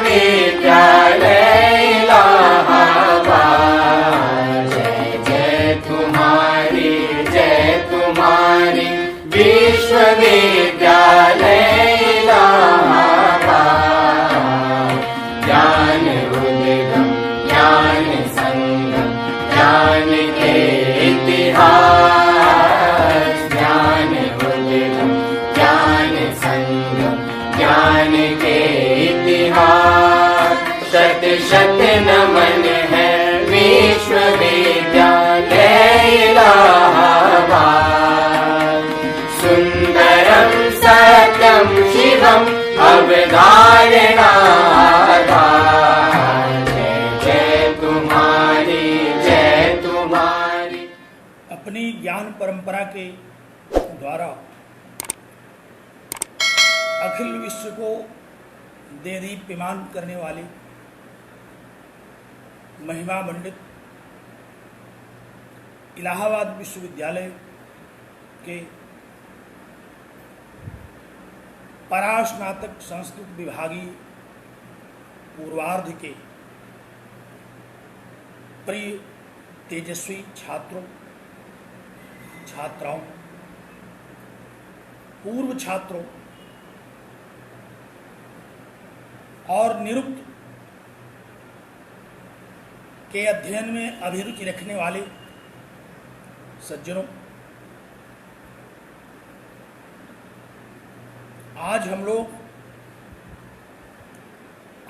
विश्वविद्यालय इलाहाबाद। जय तुम्हारी विश्वविद्यालय इलाहाबाद। ज्ञान उद्गम ज्ञान संगम ज्ञान के इतिहास। ज्ञान उद्गम ज्ञान संगम ज्ञान के इतिहास। शत शत नमन है विश्वविद्यालय इलाहाबाद। सुंदरम सत्यम शिवम अवधारणाधार। जय तुम्हारी। अपनी ज्ञान परंपरा के द्वारा अखिल विश्व को देदीप्यमान करने वाली महिमा मंडित इलाहाबाद विश्वविद्यालय के परास्नातक संस्कृत विभागीय पूर्वार्ध के प्रिय तेजस्वी छात्रों छात्राओं पूर्व छात्रों और निरुक्त के अध्ययन में अभिरुचि रखने वाले सज्जनों, आज हम लोग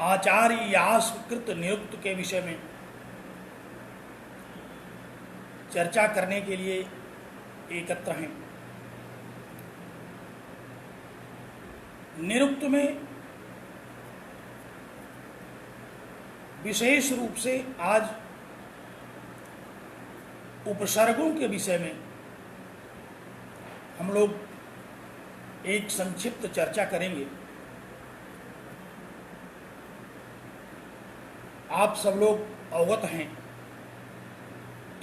आचार्य यास्कृत निरुक्त के विषय में चर्चा करने के लिए एकत्र हैं। निरुक्त में विशेष रूप से आज उपसर्गों के विषय में हम लोग एक संक्षिप्त चर्चा करेंगे। आप सब लोग अवगत हैं,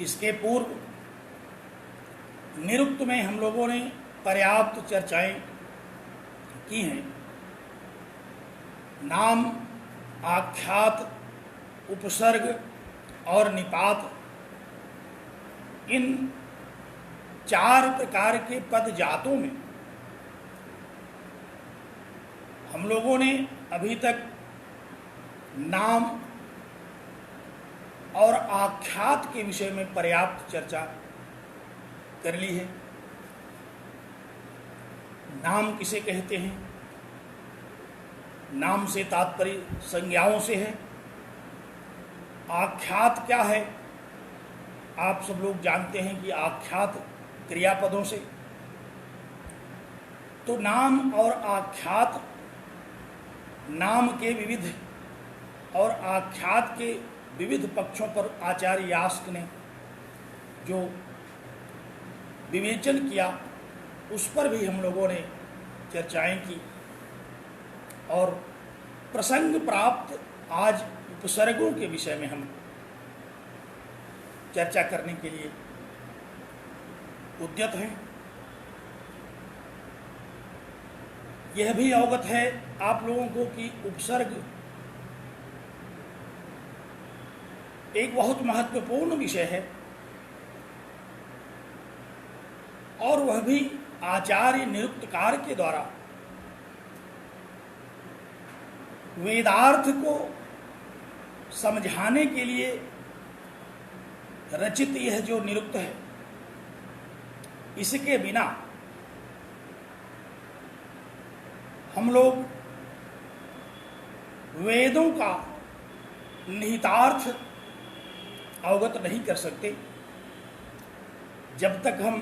इसके पूर्व निरुक्त में हम लोगों ने पर्याप्त चर्चाएं की हैं। नाम, आख्यात, उपसर्ग और निपात, इन 4 प्रकार के पद जातों में हम लोगों ने अभी तक नाम और आख्यात के विषय में पर्याप्त चर्चा कर ली है। नाम किसे कहते हैं? नाम से तात्पर्य संज्ञाओं से है। आख्यात क्या है? आप सब लोग जानते हैं कि आख्यात क्रियापदों से। तो नाम और आख्यात, नाम के विविध और आख्यात के विविध पक्षों पर आचार्य यास्क ने जो विवेचन किया, उस पर भी हम लोगों ने चर्चाएं की। और प्रसंग प्राप्त आज उपसर्गों के विषय में हम चर्चा करने के लिए उद्यत हैं। यह भी अवगत है आप लोगों को कि उपसर्ग एक बहुत महत्वपूर्ण विषय है, और वह भी आचार्य निरुक्तकार के द्वारा वेदार्थ को समझाने के लिए रचित यह जो निरुक्त है, इसके बिना हम लोग वेदों का निहितार्थ अवगत नहीं कर सकते। जब तक हम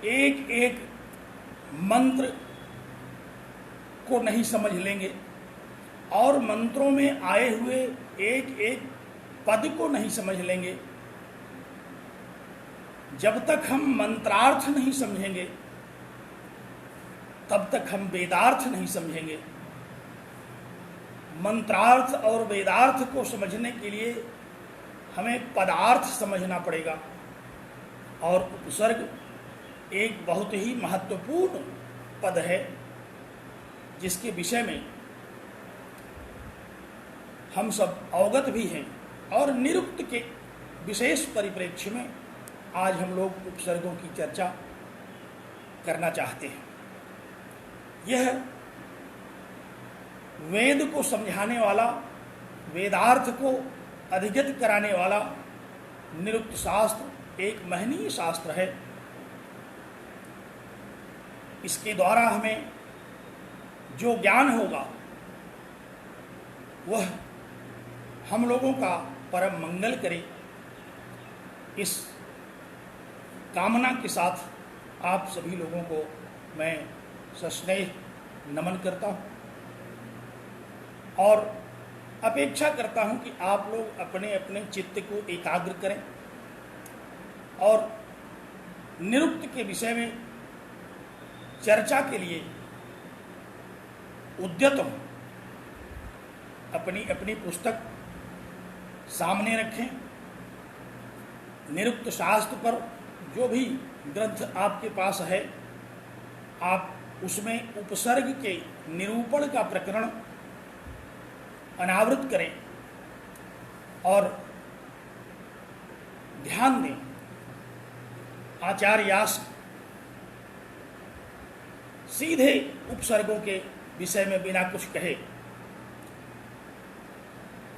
एक एक मंत्र को नहीं समझ लेंगे और मंत्रों में आए हुए एक एक पद को नहीं समझ लेंगे, जब तक हम मंत्रार्थ नहीं समझेंगे, तब तक हम वेदार्थ नहीं समझेंगे। मंत्रार्थ और वेदार्थ को समझने के लिए हमें पदार्थ समझना पड़ेगा, और उपसर्ग एक बहुत ही महत्वपूर्ण पद है जिसके विषय में हम सब अवगत भी हैं, और निरुक्त के विशेष परिप्रेक्ष्य में आज हम लोग उपसर्गों की चर्चा करना चाहते हैं। यह वेद को समझाने वाला, वेदार्थ को अधिगत कराने वाला निरुक्त शास्त्र एक महनीय शास्त्र है। इसके द्वारा हमें जो ज्ञान होगा वह हम लोगों का परम मंगल करे, इस कामना के साथ आप सभी लोगों को मैं सस्नेह नमन करता हूँ और अपेक्षा करता हूँ कि आप लोग अपने अपने चित्त को एकाग्र करें और निरुक्त के विषय में चर्चा के लिए उद्यत हों। अपनी अपनी पुस्तक सामने रखें। निरुक्त शास्त्र पर जो भी ग्रंथ आपके पास है, आप उसमें उपसर्ग के निरूपण का प्रकरण अनावृत करें और ध्यान दें। आचार्य यास्क सीधे उपसर्गों के विषय में बिना कुछ कहे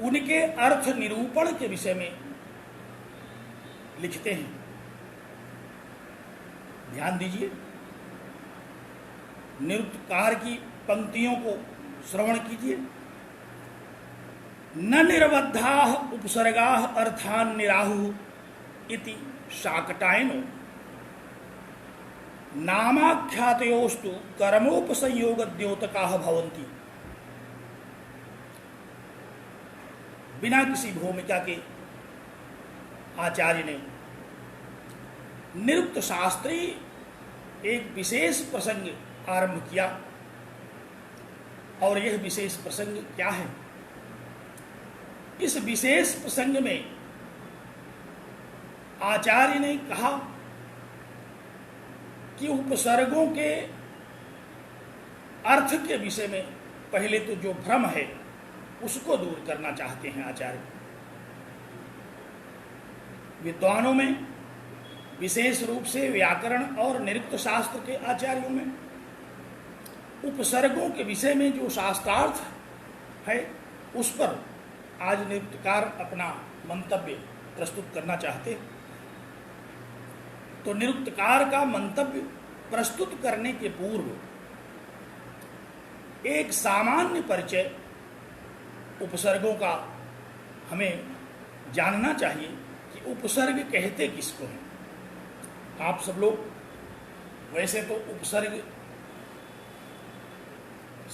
उनके अर्थ निरूपण के विषय में लिखते हैं। ध्यान दीजिए, निरुक्तकार की पंक्तियों को श्रवण कीजिए। न निरबद्धाः उपसर्गाः अर्थान् निराहुः इति शाकटायनो नामाख्यातयोस्तु कर्मोपसंयोगद्योतकाः भवन्ति। बिना किसी भूमिका के आचार्य ने निरुक्त शास्त्री एक विशेष प्रसंग आरंभ किया, और यह विशेष प्रसंग क्या है? इस विशेष प्रसंग में आचार्य ने कहा कि उपसर्गों के अर्थ के विषय में पहले तो जो भ्रम है उसको दूर करना चाहते हैं आचार्य। विद्वानों में, विशेष रूप से व्याकरण और निरुक्त शास्त्र के आचार्यों में, उपसर्गों के विषय में जो शास्त्रार्थ है उस पर आज निरुक्तकार अपना मंतव्य प्रस्तुत करना चाहते हैं। तो निरुक्तकार का मंतव्य प्रस्तुत करने के पूर्व एक सामान्य परिचय उपसर्गों का हमें जानना चाहिए कि उपसर्ग कहते किसको हैं। आप सब लोग वैसे तो उपसर्ग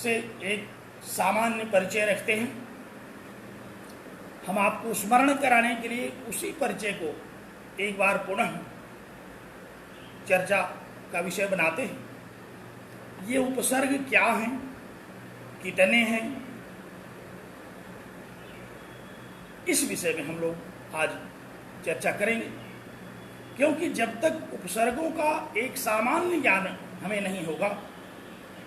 से एक सामान्य परिचय रखते हैं। हम आपको स्मरण कराने के लिए उसी परिचय को एक बार पुनः चर्चा का विषय बनाते हैं। ये उपसर्ग क्या हैं, कितने हैं, इस विषय में हम लोग आज चर्चा करेंगे। क्योंकि जब तक उपसर्गों का एक सामान्य ज्ञान हमें नहीं होगा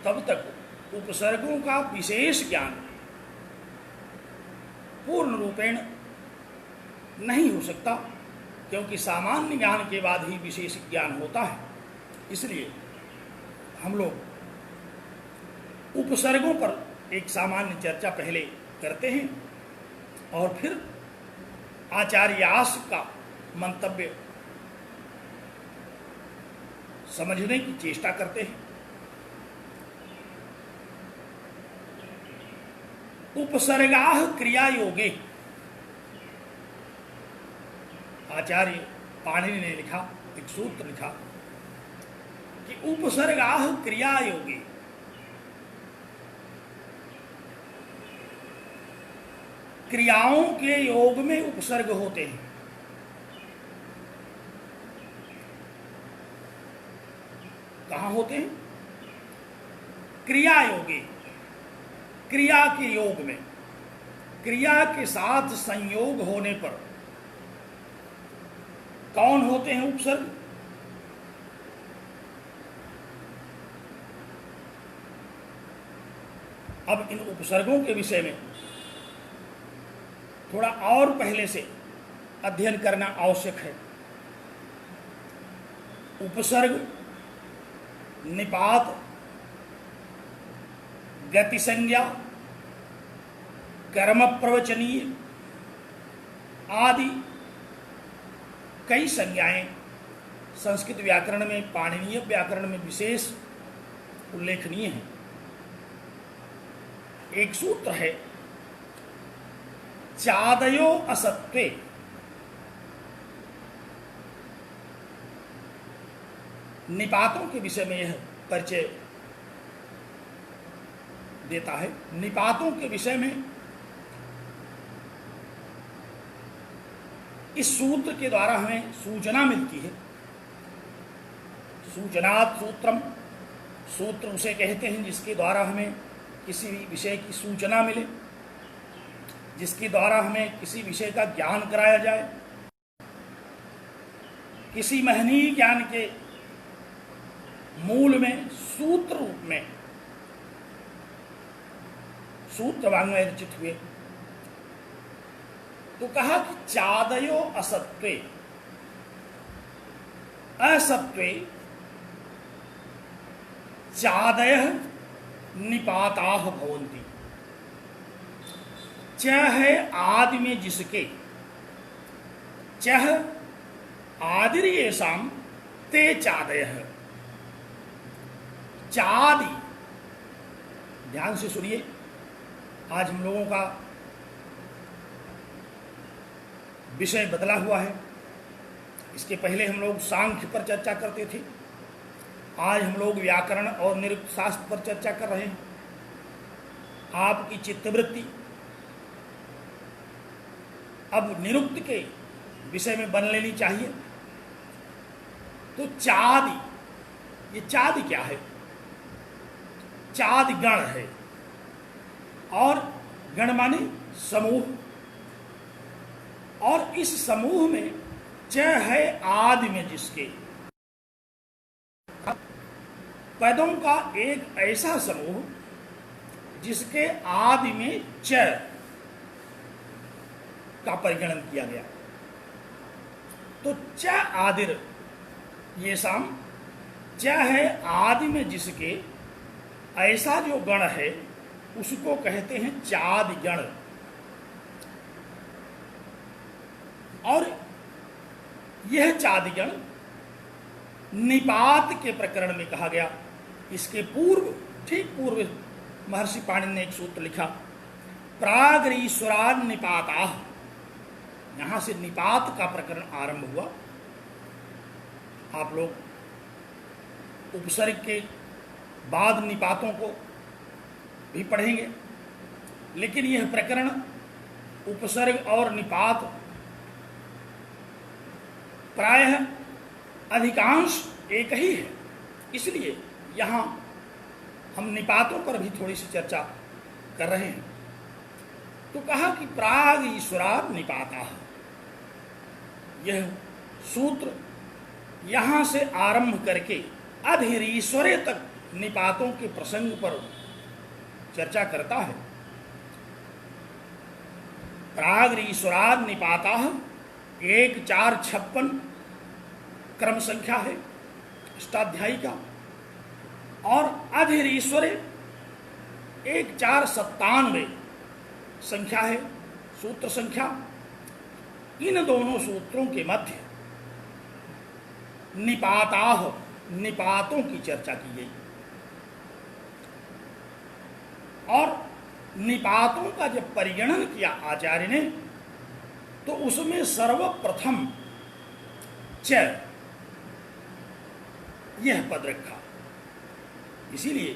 तब तक उपसर्गों का विशेष ज्ञान पूर्ण रूपेण नहीं हो सकता, क्योंकि सामान्य ज्ञान के बाद ही विशेष ज्ञान होता है। इसलिए हम लोग उपसर्गों पर एक सामान्य चर्चा पहले करते हैं और फिर आचार्य यास्क का मंतव्य समझने की चेष्टा करते हैं। उपसर्गाः क्रिया योगे, आचार्य पाणिनि ने लिखा, एक सूत्र लिखा कि उपसर्गाः क्रिया योगे, क्रियाओं के योग में उपसर्ग होते हैं। कहाँ होते हैं? क्रिया योगे, क्रिया के योग में, क्रिया के साथ संयोग होने पर कौन होते हैं उपसर्ग? अब इन उपसर्गों के विषय में थोड़ा और पहले से अध्ययन करना आवश्यक है। उपसर्ग, निपात, गति संज्ञा, कर्म प्रवचनीय आदि कई संज्ञाएं संस्कृत व्याकरण में, पाणिनीय व्याकरण में विशेष उल्लेखनीय है। एक सूत्र है, चादयो असत्वे। निपातों के विषय में यह परिचय देता है। निपातों के विषय में इस सूत्र के द्वारा हमें सूचना मिलती है। सूचनात् सूत्रम, सूत्र उसे कहते हैं जिसके द्वारा हमें किसी भी विषय की सूचना मिले, जिसके द्वारा हमें किसी विषय का ज्ञान कराया जाए। किसी महनीय ज्ञान के मूल में सूत्र रूप में सूत्र वाङ्मय रचित हुए। तो कहा कि चादयो असत्वे, असत्वे चादयः निपाताः भवन्ति। च है आदि में जिसके, चह आदिर्येषाम् ते चादयः। चादि, ध्यान से सुनिए, आज हम लोगों का विषय बदला हुआ है। इसके पहले हम लोग सांख्य पर चर्चा करते थे, आज हम लोग व्याकरण और निरुक्त शास्त्र पर चर्चा कर रहे हैं। आपकी चित्तवृत्ति अब निरुक्त के विषय में बन लेनी चाहिए। तो चादि, ये चादि क्या है? चादि गण है, और गण माने समूह, और इस समूह में च है आदि में जिसके, पदों का एक ऐसा समूह जिसके आदि में च का परिगणन किया गया। तो च आदिर ये साम, च है आदि में जिसके ऐसा जो गण है उसको कहते हैं चादि गण। और यह चादि गण निपात के प्रकरण में कहा गया। इसके पूर्व, ठीक पूर्व, महर्षि पाणिनि ने एक सूत्र लिखा, प्रागरीश्वरान् निपाताः। यहां से निपात का प्रकरण आरंभ हुआ। आप लोग उपसर्ग के बाद निपातों को भी पढ़ेंगे, लेकिन यह प्रकरण उपसर्ग और निपात प्रायः अधिकांश एक ही है, इसलिए यहाँ हम निपातों पर भी थोड़ी सी चर्चा कर रहे हैं। तो कहा कि प्राग ईश्वरात् निपाताः। यह सूत्र यहाँ से आरंभ करके अधीर ईश्वरे तक निपातों के प्रसंग पर चर्चा करता है। प्राग ईश्वरात् निपाताः 1456 क्रम संख्या है अष्टाध्यायी का, और अधीर ईश्वरे 1497 संख्या है सूत्र संख्या। इन दोनों सूत्रों के मध्य निपाताः, निपातों की चर्चा की गई। और निपातों का जब परिगणन किया आचार्य ने, तो उसमें सर्वप्रथम च यह पद रखा। इसीलिए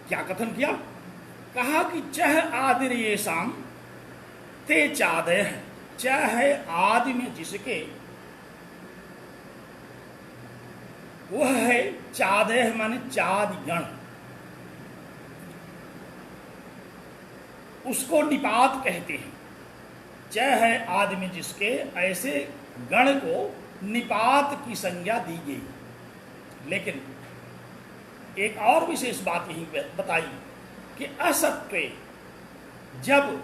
क्या कथन किया? कहा कि चह आदिर्येषाम् ते चादयः। च है आदि में जिसके, वह है चादयः माने चादि गण। उसको निपात कहते हैं। च है आदि में जिसके, ऐसे गण को निपात की संज्ञा दी गई। लेकिन एक और विशेष बात यही बताई कि असत्वे, जब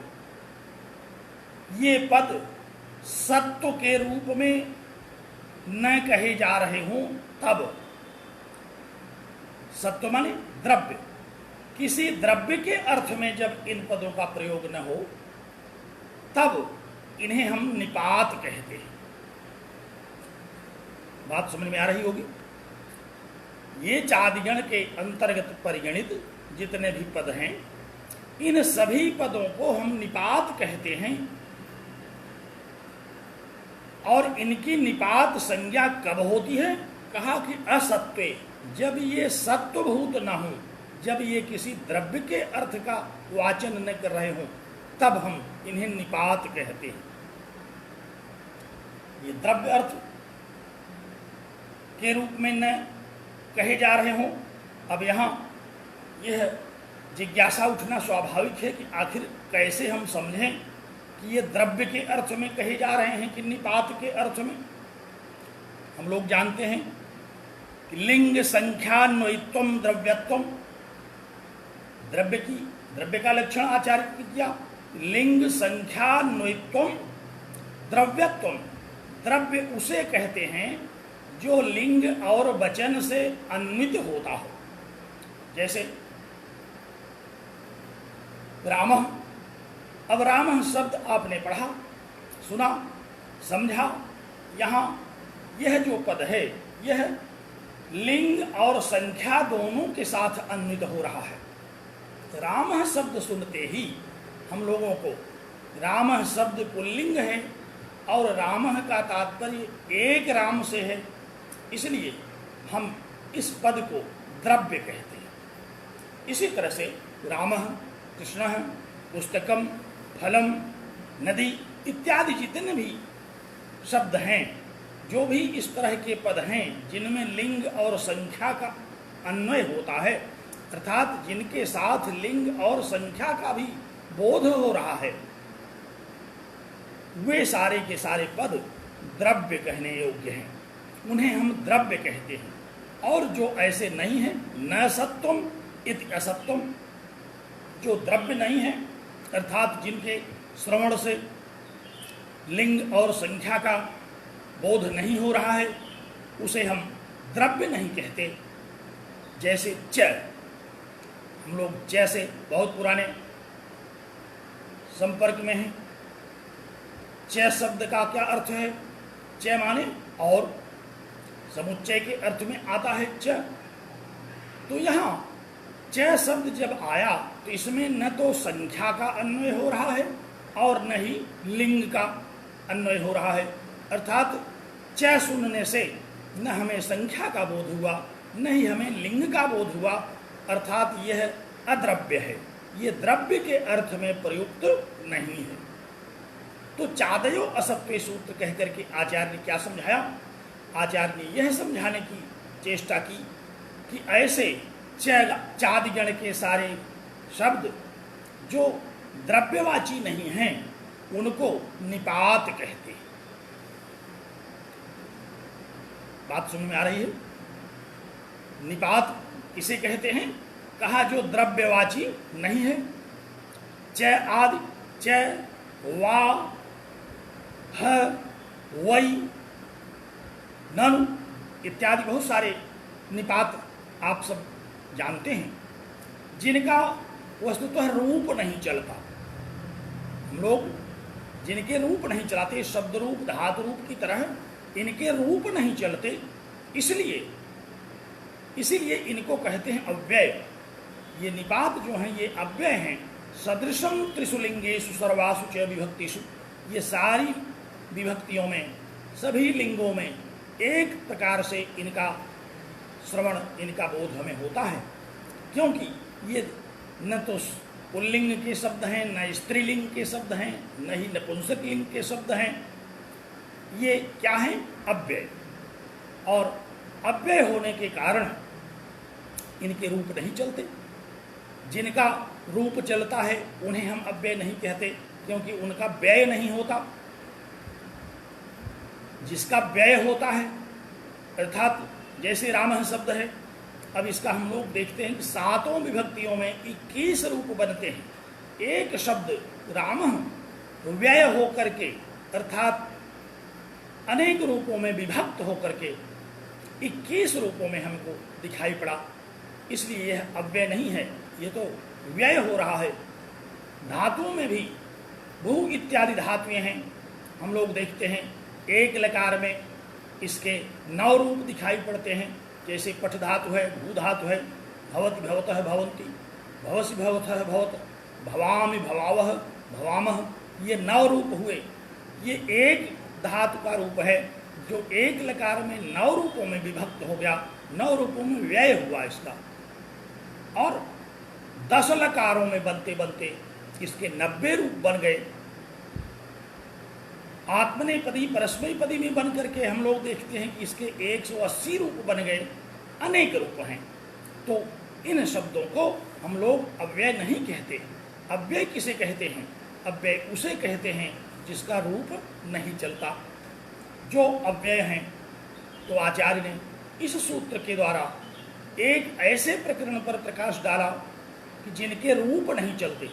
ये पद सत्व के रूप में न कहे जा रहे हों तब, सत्व माने द्रव्य, किसी द्रव्य के अर्थ में जब इन पदों का प्रयोग न हो तब इन्हें हम निपात कहते हैं। बात समझ में आ रही होगी। ये चादिगण के अंतर्गत परिगणित जितने भी पद हैं, इन सभी पदों को हम निपात कहते हैं। और इनकी निपात संज्ञा कब होती है? कहा कि असत्वे, जब ये सत्वभूत न हो, जब ये किसी द्रव्य के अर्थ का वाचन न कर रहे हों, तब हम इन्हें निपात कहते हैं। ये द्रव्य अर्थ के रूप में न कहे जा रहे हों। अब यहाँ यह जिज्ञासा उठना स्वाभाविक है कि आखिर कैसे हम समझें कि ये द्रव्य के अर्थ में कहे जा रहे हैं कि निपात के अर्थ में। हम लोग जानते हैं कि लिंग संख्यान्वयित्वम द्रव्यत्वम, द्रव्य का लक्षण आचार्य ने किया। लिंग संख्यान्वयित्वम द्रव्यत्वम, द्रव्य उसे कहते हैं जो लिंग और वचन से अन्वित होता हो। जैसे रामः, अब रामः शब्द आपने पढ़ा, सुना, समझा। यहाँ यह जो पद है यह लिंग और संख्या दोनों के साथ अन्वित हो रहा है। रामः शब्द सुनते ही हम लोगों को, रामः शब्द पुल्लिंग है और रामः का तात्पर्य एक राम से है, इसलिए हम इस पद को द्रव्य कहते हैं। इसी तरह से रामः, कृष्णः, पुस्तकम, फलम, नदी इत्यादि जितने भी शब्द हैं, जो भी इस तरह के पद हैं जिनमें लिंग और संख्या का अन्वय होता है, अर्थात जिनके साथ लिंग और संख्या का भी बोध हो रहा है, वे सारे के सारे पद द्रव्य कहने योग्य हैं, उन्हें हम द्रव्य कहते हैं। और जो ऐसे नहीं हैं, न सत्वम इति असत्वम, जो द्रव्य नहीं है अर्थात जिनके श्रवण से लिंग और संख्या का बोध नहीं हो रहा है, उसे हम द्रव्य नहीं कहते। जैसे च, हम लोग च से बहुत पुराने संपर्क में हैं। च शब्द का क्या अर्थ है? च माने और, समुच्चय के अर्थ में आता है च। तो यहाँ च शब्द जब आया तो इसमें न तो संख्या का अन्वय हो रहा है और न ही लिंग का अन्वय हो रहा है, अर्थात च सुनने से न हमें संख्या का बोध हुआ न ही हमें लिंग का बोध हुआ, अर्थात यह अद्रव्य है, ये द्रव्य के अर्थ में प्रयुक्त नहीं है। तो चादयो असत्वे सूत्र कह करके आचार्य ने क्या समझाया? आचार्य ने यह समझाने की चेष्टा की कि ऐसे चादिगण के सारे शब्द जो द्रव्यवाची नहीं हैं उनको निपात कहते हैं। बात समझ में आ रही है? निपात किसे कहते हैं? कहा जो द्रव्यवाची नहीं है। च आदि, च, वा, ह, वै, ननु इत्यादि बहुत सारे निपात आप सब जानते हैं, जिनका वस्तुतः रूप नहीं चलता। हम लोग जिनके रूप नहीं चलाते, शब्द रूप धातु रूप की तरह इनके रूप नहीं चलते, इसीलिए इनको कहते हैं अव्यय। ये निपात जो हैं ये अव्यय हैं। सदृशम त्रिशुलिंगेषु सर्वासु च विभक्तिषु, ये सारी विभक्तियों में, सभी लिंगों में एक प्रकार से इनका श्रवण, इनका बोध हमें होता है, क्योंकि ये न तो पुल्लिंग के शब्द हैं, न स्त्रीलिंग के शब्द हैं, न ही नपुंसक लिंग के शब्द हैं। ये क्या हैं? अव्यय। और अव्यय होने के कारण इनके रूप नहीं चलते। जिनका रूप चलता है उन्हें हम अव्यय नहीं कहते, क्योंकि उनका व्यय नहीं होता। जिसका व्यय होता है, अर्थात जैसे रामः शब्द है, अब इसका हम लोग देखते हैं कि 7 विभक्तियों में 21 रूप बनते हैं। एक शब्द राम व्यय होकर के अर्थात अनेक रूपों में विभक्त होकर के 21 रूपों में हमको दिखाई पड़ा, इसलिए यह अव्यय नहीं है, ये तो व्यय हो रहा है। धातुओं में भी भू इत्यादि धातुएं हैं, हम लोग देखते हैं एक लकार में इसके 9 रूप दिखाई पड़ते हैं, जैसे पठ धातु है, भू धातु है, भवति भवतः भवन्ति, भवसि भवतः भवत, भवामि भवावह भवामह, ये 9 रूप हुए। ये एक धातु का रूप है जो एक लकार में 9 रूपों में विभक्त हो गया, 9 रूपों में व्यय हुआ इसका। और 10 लकारों में बनते बनते इसके 90 रूप बन गए। आत्मनेपदी परस्मैपदी में बन करके हम लोग देखते हैं कि इसके 180 रूप बन गए, अनेक रूप हैं। तो इन शब्दों को हम लोग अव्यय नहीं कहते। अव्यय किसे कहते हैं? अव्यय उसे कहते हैं जिसका रूप नहीं चलता, जो अव्यय हैं। तो आचार्य ने इस सूत्र के द्वारा एक ऐसे प्रकरण पर प्रकाश डाला कि जिनके रूप नहीं चलते,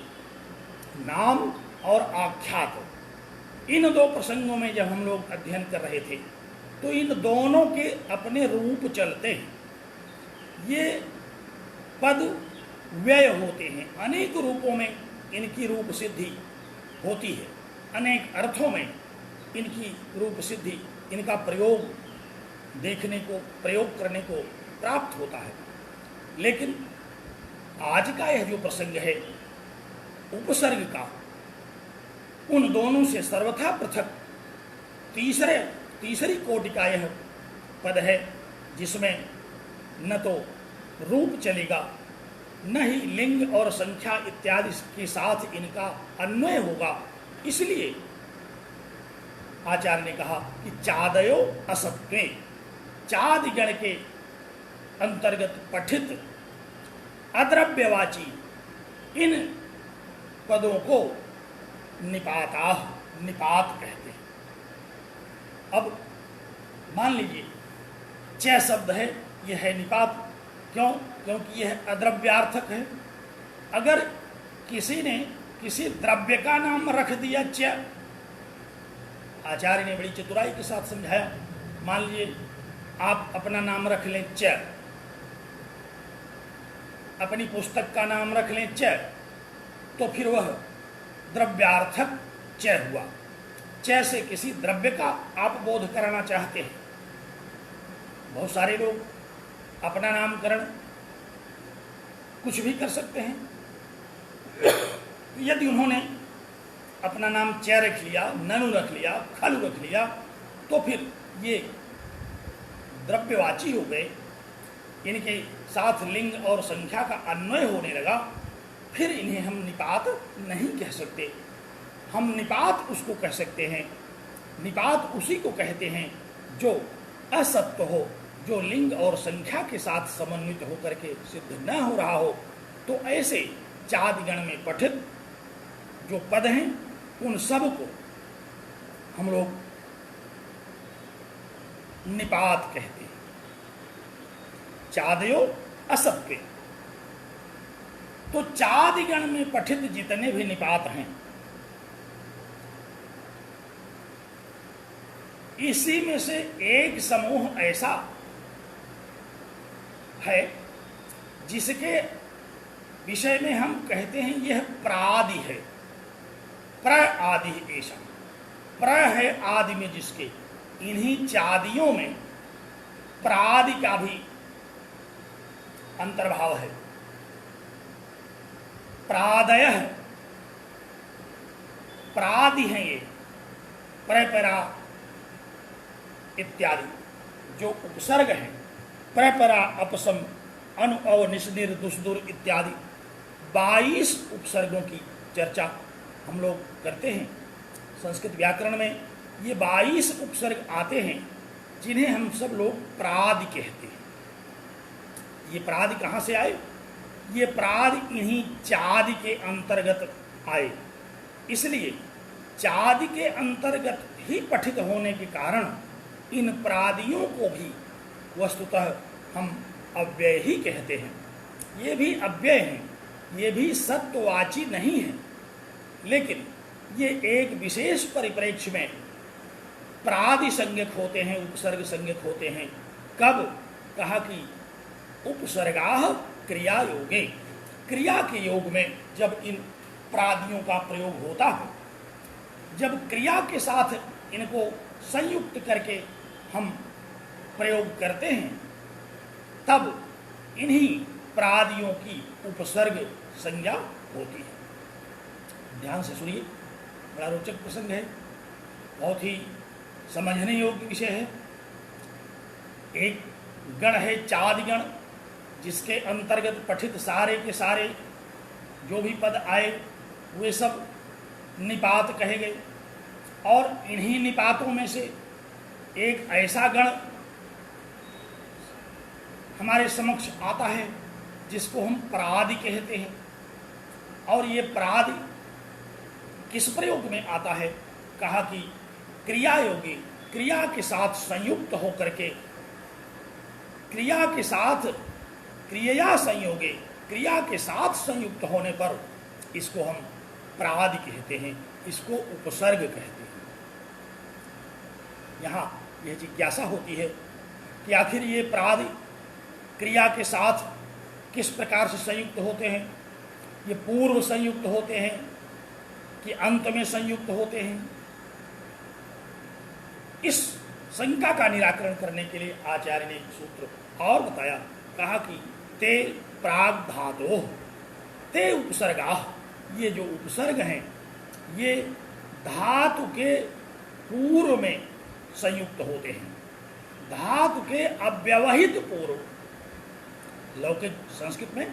नाम और आख्यात। इन 2 प्रसंगों में जब हम लोग अध्ययन कर रहे थे तो इन दोनों के अपने रूप चलते हैं। ये पद व्यय होते हैं, अनेक रूपों में इनकी रूप सिद्धि होती है, अनेक अर्थों में इनकी रूप सिद्धि, इनका प्रयोग देखने को, प्रयोग करने को प्राप्त होता है। लेकिन आज का यह जो प्रसंग है उपसर्ग का, उन दोनों से सर्वथा पृथक तीसरी कोटि का यह पद है, जिसमें न तो रूप चलेगा, न ही लिंग और संख्या इत्यादि के साथ इनका अन्वय होगा। इसलिए आचार्य ने कहा कि चादयो असत्वे, चादिगण के अंतर्गत पठित अद्रव्यवाची इन पदों को निपाता, निपात कहते हैं। अब मान लीजिए च शब्द है, यह है निपात। क्यों? क्योंकि यह अद्रव्यार्थक है। अगर किसी ने किसी द्रव्य का नाम रख दिया च, आचार्य ने बड़ी चतुराई के साथ समझाया। मान लीजिए आप अपना नाम रख लें च, अपनी पुस्तक का नाम रख लें च, तो फिर वह द्रव्यार्थक च हुआ। च से किसी द्रव्य का आप बोध कराना चाहते हैं। बहुत सारे लोग अपना नामकरण कुछ भी कर सकते हैं। यदि उन्होंने अपना नाम च रख लिया, ननु रख लिया, खलु रख लिया, तो फिर ये द्रव्यवाची हो गए, इनके साथ लिंग और संख्या का अन्वय होने लगा। फिर इन्हें हम निपात नहीं कह सकते। हम निपात उसको कह सकते हैं, निपात उसी को कहते हैं जो असत्य हो, जो लिंग और संख्या के साथ समन्वित होकर के सिद्ध न हो रहा हो। तो ऐसे चादिगण में पठित जो पद हैं उन सब को हम लोग निपात कहते हैं। चादयो असत्य। तो चादिगण में पठित जितने भी निपात हैं, इसी में से एक समूह ऐसा है जिसके विषय में हम कहते हैं यह प्रादि है। प्र आदि ऐसा प्र है आदि में जिसके, इन्हीं चादियों में प्रादि का भी अंतर्भाव है। प्रादय प्रादि हैं ये, परपरा इत्यादि जो उपसर्ग हैं। परपरा अपसम अनु अव निस्निर दुस्दुर इत्यादि 22 उपसर्गों की चर्चा हम लोग करते हैं। संस्कृत व्याकरण में ये 22 उपसर्ग आते हैं जिन्हें हम सब लोग प्रादि कहते हैं। ये प्रादि कहाँ से आए? ये प्रादि इन्हीं चादि के अंतर्गत आए। इसलिए चादि के अंतर्गत ही पठित होने के कारण इन प्रादियों को भी वस्तुतः हम अव्यय ही कहते हैं। ये भी अव्यय हैं, ये भी सत्ववाची नहीं है, लेकिन ये एक विशेष परिप्रेक्ष्य में प्रादि संज्ञक होते हैं, उपसर्ग संज्ञक होते हैं। कब? कहा कि उपसर्गाः क्रिया योगे, क्रिया के योग में जब इन प्रादियों का प्रयोग होता है, जब क्रिया के साथ इनको संयुक्त करके हम प्रयोग करते हैं, तब इन्हीं प्रादियों की उपसर्ग संज्ञा होती है। ध्यान से सुनिए, बड़ा रोचक प्रसंग है, बहुत ही समझने योग्य विषय है। एक गण है चादि गण, जिसके अंतर्गत पठित सारे के सारे जो भी पद आए वे सब निपात कहे गए, और इन्हीं निपातों में से एक ऐसा गण हमारे समक्ष आता है जिसको हम प्रादि कहते हैं। और ये प्रादि किस प्रयोग में आता है? कहा कि क्रिया योगी, क्रिया के साथ संयुक्त होकर के, क्रिया के साथ क्रिया संयोगे, क्रिया के साथ संयुक्त होने पर इसको हम प्रादि कहते हैं, इसको उपसर्ग कहते हैं। यहाँ यह जिज्ञासा होती है कि आखिर ये प्रादि क्रिया के साथ किस प्रकार से संयुक्त होते हैं? ये पूर्व संयुक्त होते हैं कि अंत में संयुक्त होते हैं? इस शंका का निराकरण करने के लिए आचार्य ने एक सूत्र और बताया। कहा कि ते प्राग धातोः ते उपसर्गाः, ये जो उपसर्ग हैं ये धातु के पूर्व में संयुक्त होते हैं, धातु के अव्यवहित पूर्व। लौकिक संस्कृत में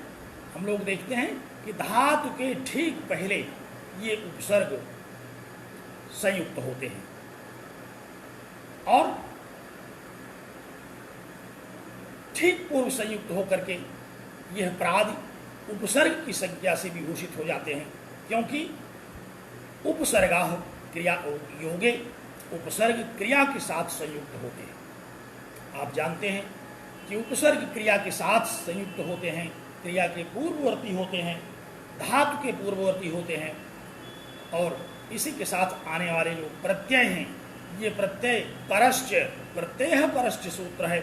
हम लोग देखते हैं कि धातु के ठीक पहले ये उपसर्ग संयुक्त होते हैं, और ठीक पूर्व संयुक्त होकर के यह प्रादि उपसर्ग की संज्ञा से विभूषित हो जाते हैं, क्योंकि उपसर्गाः क्रिया योगे, उपसर्ग क्रिया के साथ संयुक्त होते हैं। आप जानते हैं कि उपसर्ग क्रिया के साथ संयुक्त होते हैं, क्रिया के पूर्ववर्ती होते हैं, धातु के पूर्ववर्ती होते हैं, और इसी के साथ आने वाले जो प्रत्यय हैं, ये प्रत्यय परश्च, प्रत्यय परश्च सूत्र है।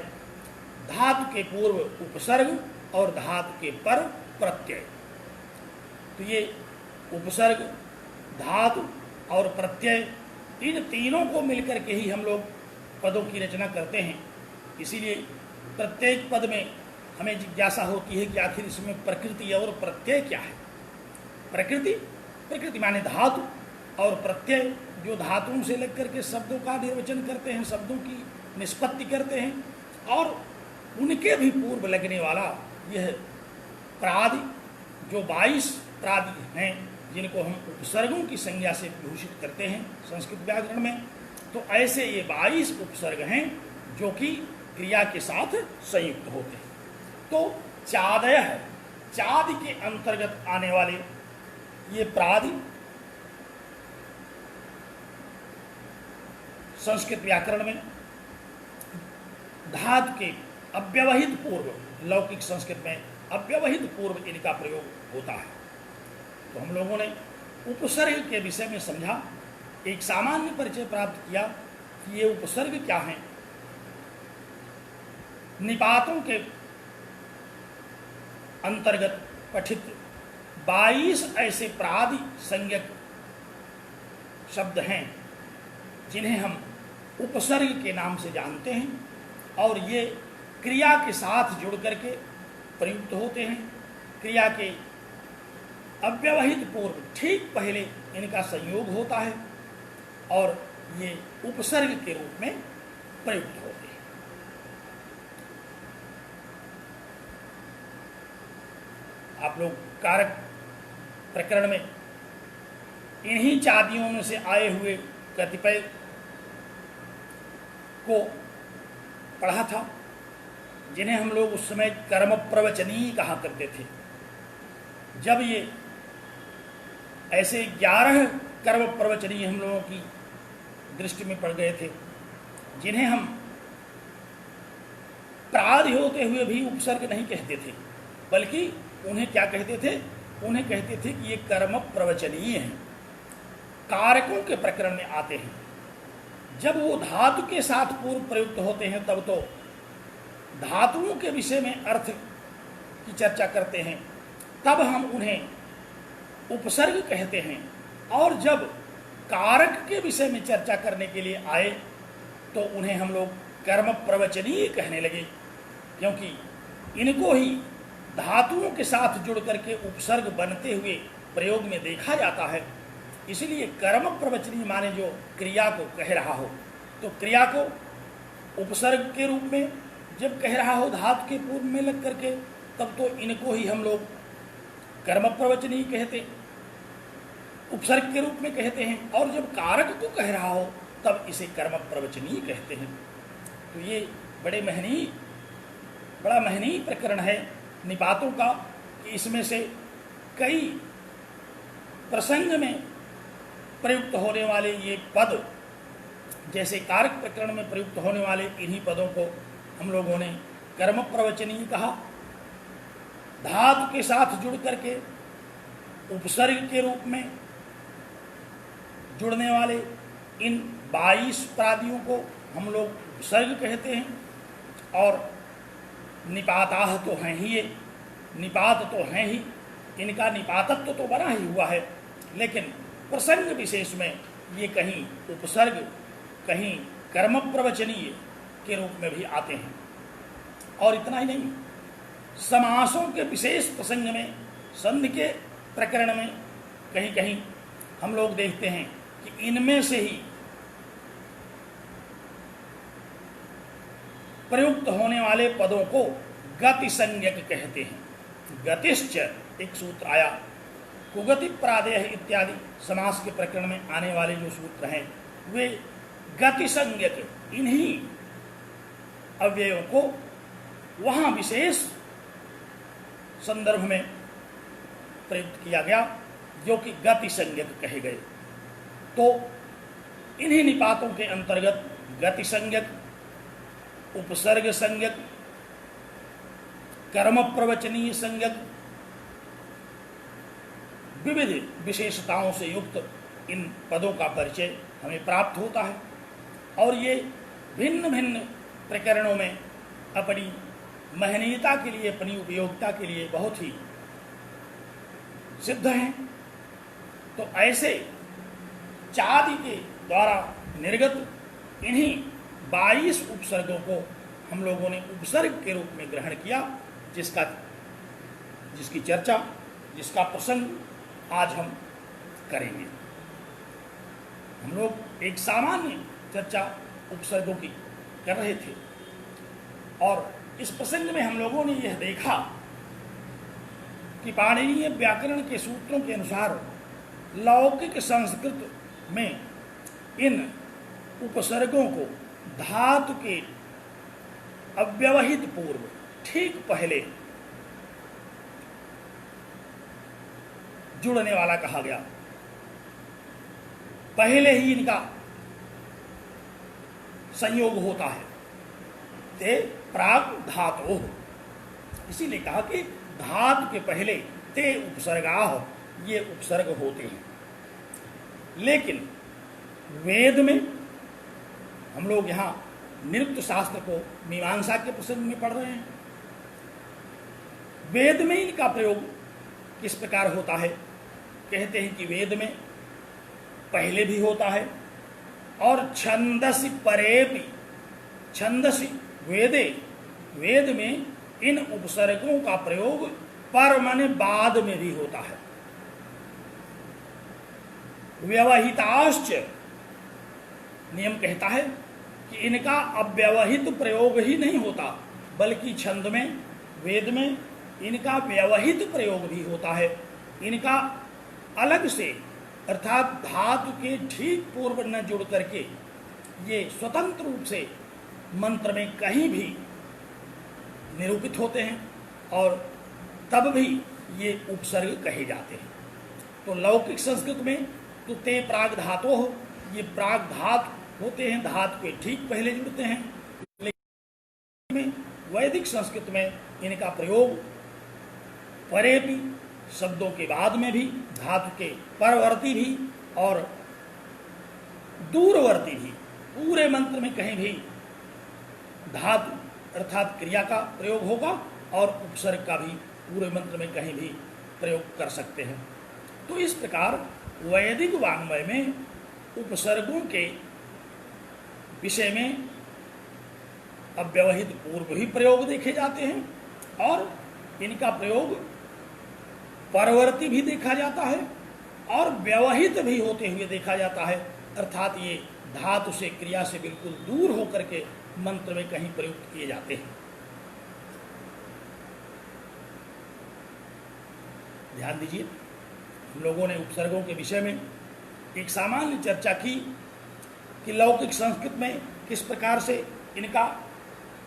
धातु के पूर्व उपसर्ग और धातु के पर प्रत्यय। तो ये उपसर्ग, धातु और प्रत्यय, इन तीनों को मिलकर के ही हम लोग पदों की रचना करते हैं। इसीलिए प्रत्येक पद में हमें जिज्ञासा होती है कि आखिर इसमें प्रकृति और प्रत्यय क्या है। प्रकृति माने धातु, और प्रत्यय जो धातुओं से लेकर के शब्दों का निर्वचन करते हैं, शब्दों की निष्पत्ति करते हैं, और उनके भी पूर्व लगने वाला यह प्रादि, जो 22 प्रादि हैं जिनको हम उपसर्गों की संज्ञा से विभूषित करते हैं संस्कृत व्याकरण में। तो ऐसे ये 22 उपसर्ग हैं जो कि क्रिया के साथ संयुक्त होते हैं। तो चादय है, चादि के अंतर्गत आने वाले ये प्रादि संस्कृत व्याकरण में धातु के अव्यवहित पूर्व, लौकिक संस्कृत में अव्यवहित पूर्व इनका प्रयोग होता है। तो हम लोगों ने उपसर्ग के विषय में समझा, एक सामान्य परिचय प्राप्त किया कि ये उपसर्ग क्या हैं। निपातों के अंतर्गत पठित 22 ऐसे प्रादि संज्ञक शब्द हैं जिन्हें हम उपसर्ग के नाम से जानते हैं, और ये क्रिया के साथ जुड़ करके प्रयुक्त होते हैं। क्रिया के अव्यवहित पूर्व ठीक पहले इनका संयोग होता है, और ये उपसर्ग के रूप में प्रयुक्त होते हैं। आप लोग कारक प्रकरण में इन्हीं चादियों में से आए हुए कतिपय को पढ़ा था, जिन्हें हम लोग उस समय कर्म प्रवचनी कहा करते थे। जब ये ऐसे 11 कर्म प्रवचनी हम लोगों की दृष्टि में पड़ गए थे, जिन्हें हम प्रादि होते हुए भी उपसर्ग नहीं कहते थे, बल्कि उन्हें क्या कहते थे? उन्हें कहते थे कि ये कर्म प्रवचनीय हैं, कारकों के प्रकरण में आते हैं। जब वो धातु के साथ पूर्व प्रयुक्त होते हैं तब तो धातुओं के विषय में अर्थ की चर्चा करते हैं, तब हम उन्हें उपसर्ग कहते हैं। और जब कारक के विषय में चर्चा करने के लिए आए तो उन्हें हम लोग कर्म प्रवचनीय कहने लगे, क्योंकि इनको ही धातुओं के साथ जुड़ करके उपसर्ग बनते हुए प्रयोग में देखा जाता है। इसलिए कर्म प्रवचनीय माने जो क्रिया को कह रहा हो, तो क्रिया को उपसर्ग के रूप में जब कह रहा हो धातु के पूर्व में लग करके, तब तो इनको ही हम लोग कर्म प्रवचनीय कहते, उपसर्ग के रूप में कहते हैं। और जब कारक को कह रहा हो तब इसे कर्म प्रवचनीय कहते हैं। तो ये बड़ा महनीय प्रकरण है निपातों का, कि इसमें से कई प्रसंग में प्रयुक्त होने वाले ये पद, जैसे कारक प्रकरण में प्रयुक्त होने वाले इन्हीं पदों को हम लोगों ने कर्म प्रवचनीय कहा। धातु के साथ जुड़ करके उपसर्ग के रूप में जुड़ने वाले इन 22 प्रादियों को हम लोग उपसर्ग कहते हैं। और निपाताह तो हैं ही, ये निपात तो हैं ही, इनका निपातत्व तो बना ही हुआ है, लेकिन प्रसंग विशेष में ये कहीं उपसर्ग, कहीं कर्म प्रवचनीय के रूप में भी आते हैं। और इतना ही नहीं, समासों के विशेष प्रसंग में, संधि के प्रकरण में कहीं कहीं हम लोग देखते हैं कि इनमें से ही प्रयुक्त होने वाले पदों को गति संज्ञक कहते हैं। गतिश्च एक सूत्र आया, कुगति प्रादेय इत्यादि समास के प्रकरण में आने वाले जो सूत्र हैं वे गति संज्ञक इन्हीं अव्ययों को वहां विशेष संदर्भ में प्रयुक्त किया गया, जो कि गति संज्ञक कहे गए। तो इन्हीं निपातों के अंतर्गत गति संज्ञक, उपसर्ग संज्ञक, कर्म प्रवचनीय संज्ञक, विविध विशेषताओं से युक्त इन पदों का परिचय हमें प्राप्त होता है। और ये भिन्न भिन्न प्रकरणों में अपनी महनीयता के लिए, अपनी उपयोगिता के लिए बहुत ही सिद्ध हैं। तो ऐसे चादि के द्वारा निर्गत इन्हीं 22 उपसर्गों को हम लोगों ने उपसर्ग के रूप में ग्रहण किया, जिसकी चर्चा, जिसका प्रसंग आज हम करेंगे। हम लोग एक सामान्य चर्चा उपसर्गों की कर रहे थे, और इस प्रसंग में हम लोगों ने यह देखा कि पाणिनीय व्याकरण के सूत्रों के अनुसार लौकिक संस्कृत में इन उपसर्गों को धातु के अव्यवहित पूर्व ठीक पहले जुड़ने वाला कहा गया। पहले ही इनका संयोग होता है, ते प्राग धातु, इसीलिए कहा कि धातु के पहले ते उपसर्गाः, ये उपसर्ग होते हैं। लेकिन वेद में हम लोग यहाँ निरुक्त शास्त्र को मीमांसा के प्रसंग में पढ़ रहे हैं। वेद में इनका प्रयोग किस प्रकार होता है? कहते हैं कि वेद में पहले भी होता है, और छंदसि परेपि, छंदसि वेदे, वेद में इन उपसर्गों का प्रयोग पर माने बाद में भी होता है। व्यवहिताश्च, नियम कहता है कि इनका अव्यवहित प्रयोग ही नहीं होता, बल्कि छंद में, वेद में इनका व्यवहित प्रयोग भी होता है। इनका अलग से, अर्थात धातु के ठीक पूर्व न जुड़ करके ये स्वतंत्र रूप से मंत्र में कहीं भी निरूपित होते हैं, और तब भी ये उपसर्ग कहे जाते हैं। तो लौकिक संस्कृत में तो ते प्राग धातु हो, ये प्राग धातु होते हैं, धातु के ठीक पहले जुड़ते हैं। लेकिन में वैदिक संस्कृत में इनका प्रयोग परे भी शब्दों के बाद में भी, धातु के परवर्ती भी और दूरवर्ती भी, पूरे मंत्र में कहीं भी धातु अर्थात क्रिया का प्रयोग होगा और उपसर्ग का भी पूरे मंत्र में कहीं भी प्रयोग कर सकते हैं। तो इस प्रकार वैदिक वाङ्मय में उपसर्गों के विषय में अव्यवहित पूर्व भी प्रयोग देखे जाते हैं और इनका प्रयोग परवर्ती भी देखा जाता है और व्यवहित भी होते हुए देखा जाता है, अर्थात ये धातु से, क्रिया से बिल्कुल दूर होकर के मंत्र में कहीं प्रयुक्त किए जाते हैं। ध्यान दीजिए, हम लोगों ने उपसर्गों के विषय में एक सामान्य चर्चा की कि लौकिक संस्कृत में किस प्रकार से इनका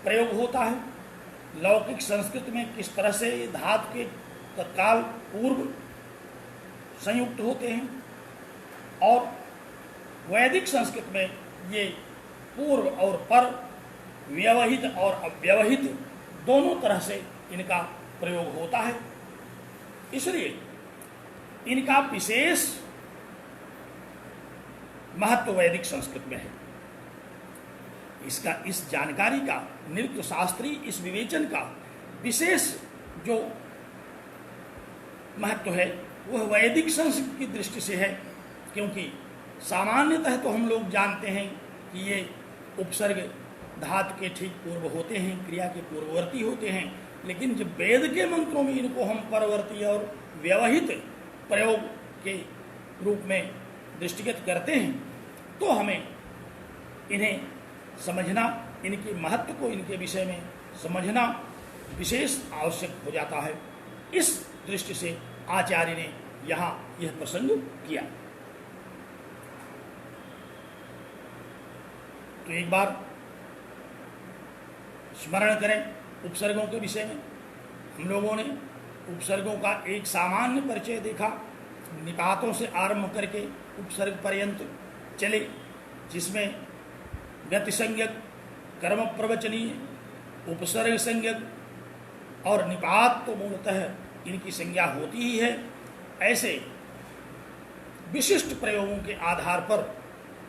प्रयोग होता है, लौकिक संस्कृत में किस तरह से धातु के तत्काल पूर्व संयुक्त होते हैं और वैदिक संस्कृत में ये पूर्व और पर, व्यवहित और अव्यवहित दोनों तरह से इनका प्रयोग होता है। इसलिए इनका विशेष महत्व वैदिक संस्कृत में है। इस जानकारी का, नृत्य शास्त्री इस विवेचन का विशेष जो महत्व है वह वैदिक संस्कृत की दृष्टि से है, क्योंकि सामान्यतः तो हम लोग जानते हैं कि ये उपसर्ग धातु के ठीक पूर्व होते हैं, क्रिया के पूर्ववर्ती होते हैं, लेकिन जब वेद के मंत्रों में इनको हम परवर्ती और व्यवहित प्रयोग के रूप में दृष्टिगत करते हैं तो हमें इन्हें समझना, इनके महत्व को, इनके विषय में समझना विशेष आवश्यक हो जाता है। इस दृष्टि से आचार्य ने यहाँ यह प्रसंग किया। तो एक बार स्मरण करें उपसर्गों के विषय में। हम लोगों ने उपसर्गों का एक सामान्य परिचय देखा, निपातों से आरंभ करके उपसर्ग पर्यंत चले, जिसमें गति संज्ञक, कर्म प्रवचनीय, उपसर्ग संज्ञक और निपात तो मूलतः इनकी संज्ञा होती ही है। ऐसे विशिष्ट प्रयोगों के आधार पर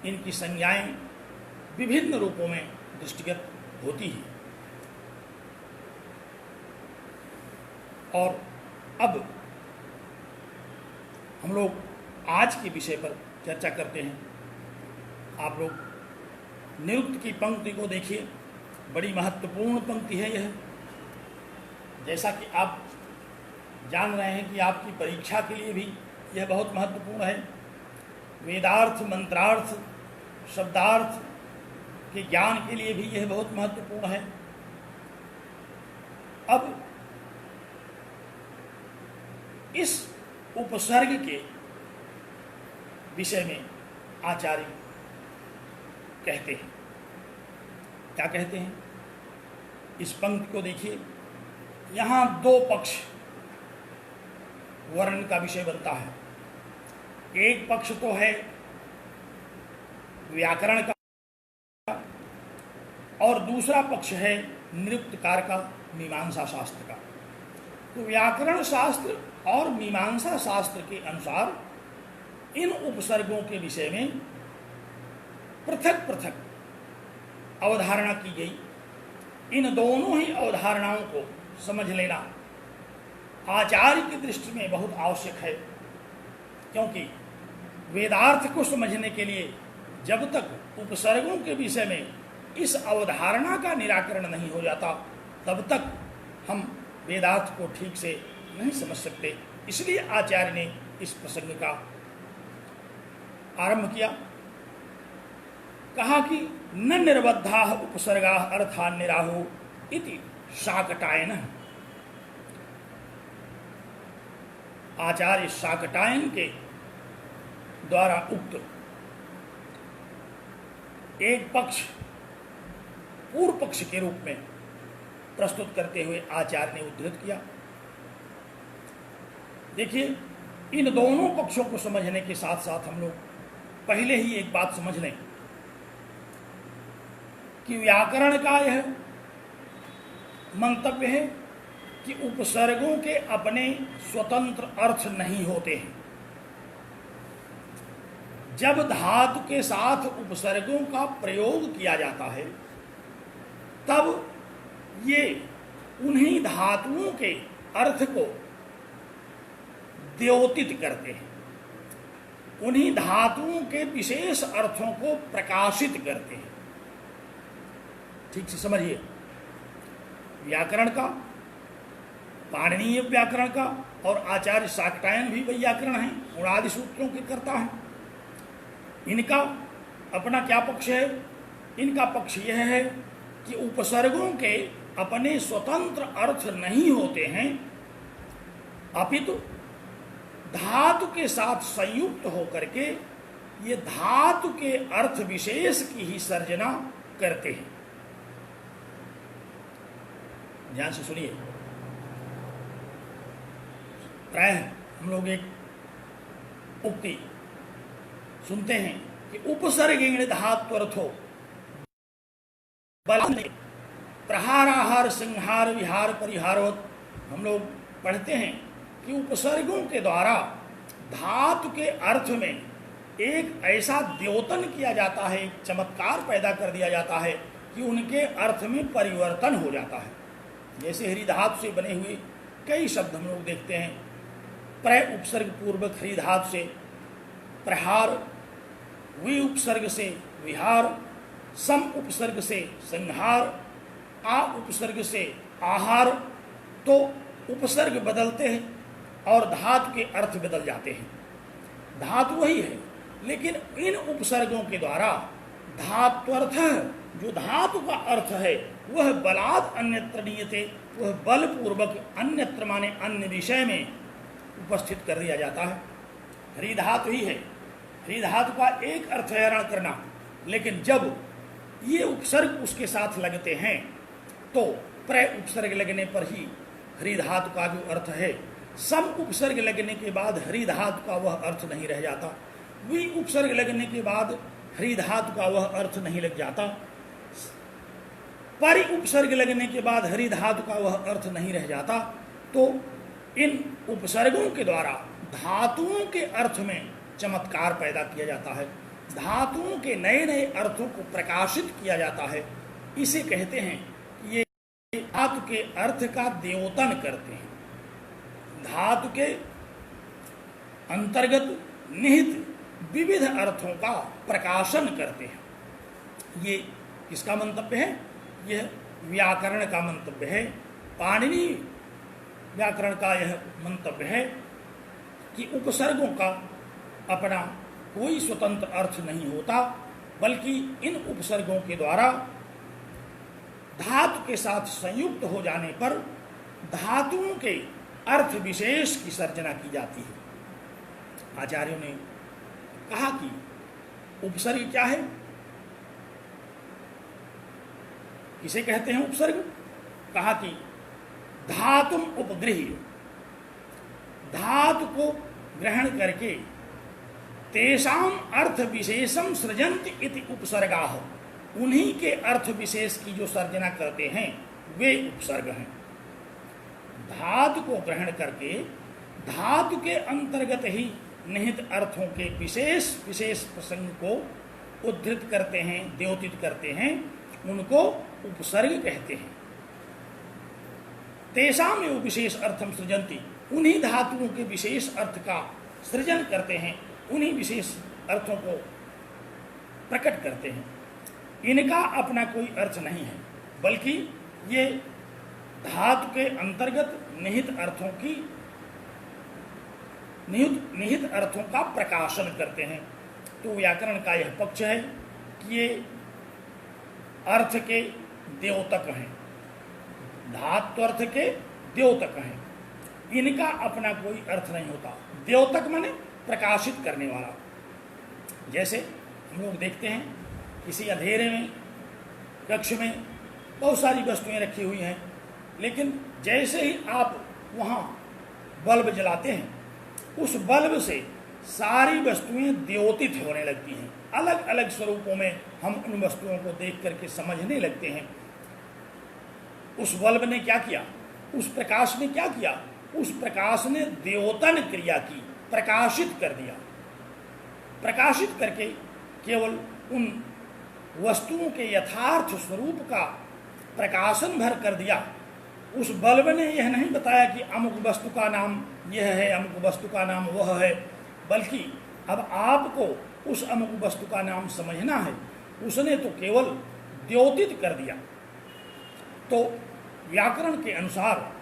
इनकी संज्ञाएं विभिन्न रूपों में दृष्टिगत होती हैं। और अब हम लोग आज के विषय पर चर्चा करते हैं। आप लोग निरुक्त की पंक्ति को देखिए, बड़ी महत्वपूर्ण पंक्ति है यह। जैसा कि आप जान रहे हैं कि आपकी परीक्षा के लिए भी यह बहुत महत्वपूर्ण है। वेदार्थ, मंत्रार्थ, शब्दार्थ के ज्ञान के लिए भी यह बहुत महत्वपूर्ण है। अब इस उपसर्ग के विषय में आचार्य कहते हैं, क्या कहते हैं? इस पंक्ति को देखिए, यहाँ दो पक्ष वर्णन का विषय बनता है। एक पक्ष तो है व्याकरण का और दूसरा पक्ष है निरुक्तकार का, मीमांसा शास्त्र का। तो व्याकरण शास्त्र और मीमांसा शास्त्र के अनुसार इन उपसर्गों के विषय में पृथक पृथक अवधारणा की गई। इन दोनों ही अवधारणाओं को समझ लेना आचार्य की दृष्टि में बहुत आवश्यक है, क्योंकि वेदार्थ को समझने के लिए जब तक उपसर्गों के विषय में इस अवधारणा का निराकरण नहीं हो जाता तब तक हम वेदार्थ को ठीक से नहीं समझ सकते। इसलिए आचार्य ने इस प्रसंग का आरंभ किया। कहा कि न निर्बद्धा उपसर्गा अर्थान्निराहो इति शाकटायन। आचार्य शाकटायन के द्वारा उक्त एक पक्ष पूर्व पक्ष के रूप में प्रस्तुत करते हुए आचार्य ने उद्धृत किया। देखिए, इन दोनों पक्षों को समझने के साथ साथ हम लोग पहले ही एक बात समझ लें कि व्याकरण का यह मंतव्य है कि उपसर्गों के अपने स्वतंत्र अर्थ नहीं होते हैं। जब धातु के साथ उपसर्गों का प्रयोग किया जाता है तब ये उन्हीं धातुओं के अर्थ को द्योतित करते हैं, उन्हीं धातुओं के विशेष अर्थों को प्रकाशित करते हैं। ठीक से समझिए, व्याकरण का, पाणिनीय व्याकरण का और आचार्य शाकटायन भी व्याकरण हैं, गुणादि सूत्रों के कर्ता हैं। इनका अपना क्या पक्ष है? इनका पक्ष यह है कि उपसर्गों के अपने स्वतंत्र अर्थ नहीं होते हैं, अपितु धातु के साथ संयुक्त होकर के ये धातु के अर्थ विशेष की ही सर्जना करते हैं। ध्यान से सुनिए। प्रायः हम लोग एक उक्ति सुनते हैं कि उपसर्गेण धात्वर्थो बल प्रहाराहार संहार विहार परिहारोत। हम लोग पढ़ते हैं कि उपसर्गों के द्वारा धातु के अर्थ में एक ऐसा द्योतन किया जाता है, एक चमत्कार पैदा कर दिया जाता है कि उनके अर्थ में परिवर्तन हो जाता है। जैसे हरि धातु से बने हुए कई शब्द हम लोग देखते हैं। प्र उपसर्ग पूर्वक हरि धातु से प्रहार, वि उपसर्ग से विहार, सम उपसर्ग से संहार, आ उपसर्ग से आहार। तो उपसर्ग बदलते हैं और धातु के अर्थ बदल जाते हैं। धातु वही है, लेकिन इन उपसर्गों के द्वारा धात्वर्थ, जो धातु का अर्थ है, वह बलात् अन्यत्र नीयते, वह बलपूर्वक अन्यत्र माने अन्य विषय में उपस्थित कर दिया जाता है। हरि धातु ही है, हरि धातु का एक अर्थ है हरण करना, लेकिन जब ये उपसर्ग उसके साथ लगते हैं तो प्र उपसर्ग लगने पर ही हरि धातु का जो अर्थ है, सम उपसर्ग लगने के बाद हरि धातु का वह अर्थ नहीं रह जाता, वि उपसर्ग लगने के बाद हरि धातु का वह अर्थ नहीं लग जाता, परि उपसर्ग लगने के बाद हरि धातु का वह अर्थ नहीं रह जाता। तो इन उपसर्गों के द्वारा धातुओं के अर्थ में चमत्कार पैदा किया जाता है, धातुओं के नए नए अर्थों को प्रकाशित किया जाता है। इसे कहते हैं कि ये धातु के अर्थ का द्योतन करते हैं, धातु के अंतर्गत निहित विविध अर्थों का प्रकाशन करते हैं। ये किसका मंतव्य है? यह व्याकरण का मंतव्य है, पाणिनी व्याकरण का यह मंतव्य है कि उपसर्गों का अपना कोई स्वतंत्र अर्थ नहीं होता, बल्कि इन उपसर्गों के द्वारा धातु के साथ संयुक्त हो जाने पर धातुओं के अर्थ विशेष की सर्जना की जाती है। आचार्यों ने कहा कि उपसर्ग क्या है, किसे कहते हैं उपसर्ग? कहा कि धातुम उपगृह्य, धातु को ग्रहण करके तेषाम अर्थ विशेषम सृजन्ति इति उपसर्गाः, उन्हीं के अर्थ विशेष की जो सर्जना करते हैं वे उपसर्ग हैं। धातु को ग्रहण करके धातु के अंतर्गत ही निहित अर्थों के विशेष विशेष प्रसंग को उद्धृत करते हैं, द्योतित करते हैं, उनको उपसर्ग कहते हैं। तेषाम एवं विशेष अर्थम सृजन्ति, उन्हीं धातुओं के विशेष अर्थ का सृजन करते हैं, उन्हीं विशेष अर्थों को प्रकट करते हैं। इनका अपना कोई अर्थ नहीं है, बल्कि ये धातु के अंतर्गत निहित अर्थों की निहित अर्थों का प्रकाशन करते हैं। तो व्याकरण का यह पक्ष है कि ये अर्थ के द्योतक हैं, धात्वर्थ के द्योतक हैं, इनका अपना कोई अर्थ नहीं होता। द्योतक माने प्रकाशित करने वाला। जैसे हम लोग देखते हैं किसी अंधेरे में कक्ष में बहुत सारी वस्तुएं रखी हुई हैं, लेकिन जैसे ही आप वहाँ बल्ब जलाते हैं, उस बल्ब से सारी वस्तुएं द्योतित होने लगती हैं, अलग अलग स्वरूपों में हम उन वस्तुओं को देख करके समझने लगते हैं। उस बल्ब ने क्या किया, उस प्रकाश ने क्या किया, उस प्रकाश ने द्योतन क्रिया की, प्रकाशित कर दिया। प्रकाशित करके केवल उन वस्तुओं के यथार्थ स्वरूप का प्रकाशन भर कर दिया। उस बल्ब ने यह नहीं बताया कि अमुक वस्तु का नाम यह है, अमुक वस्तु का नाम वह है, बल्कि अब आपको उस अमुक वस्तु का नाम समझना है। उसने तो केवल द्योतित कर दिया। तो व्याकरण के अनुसार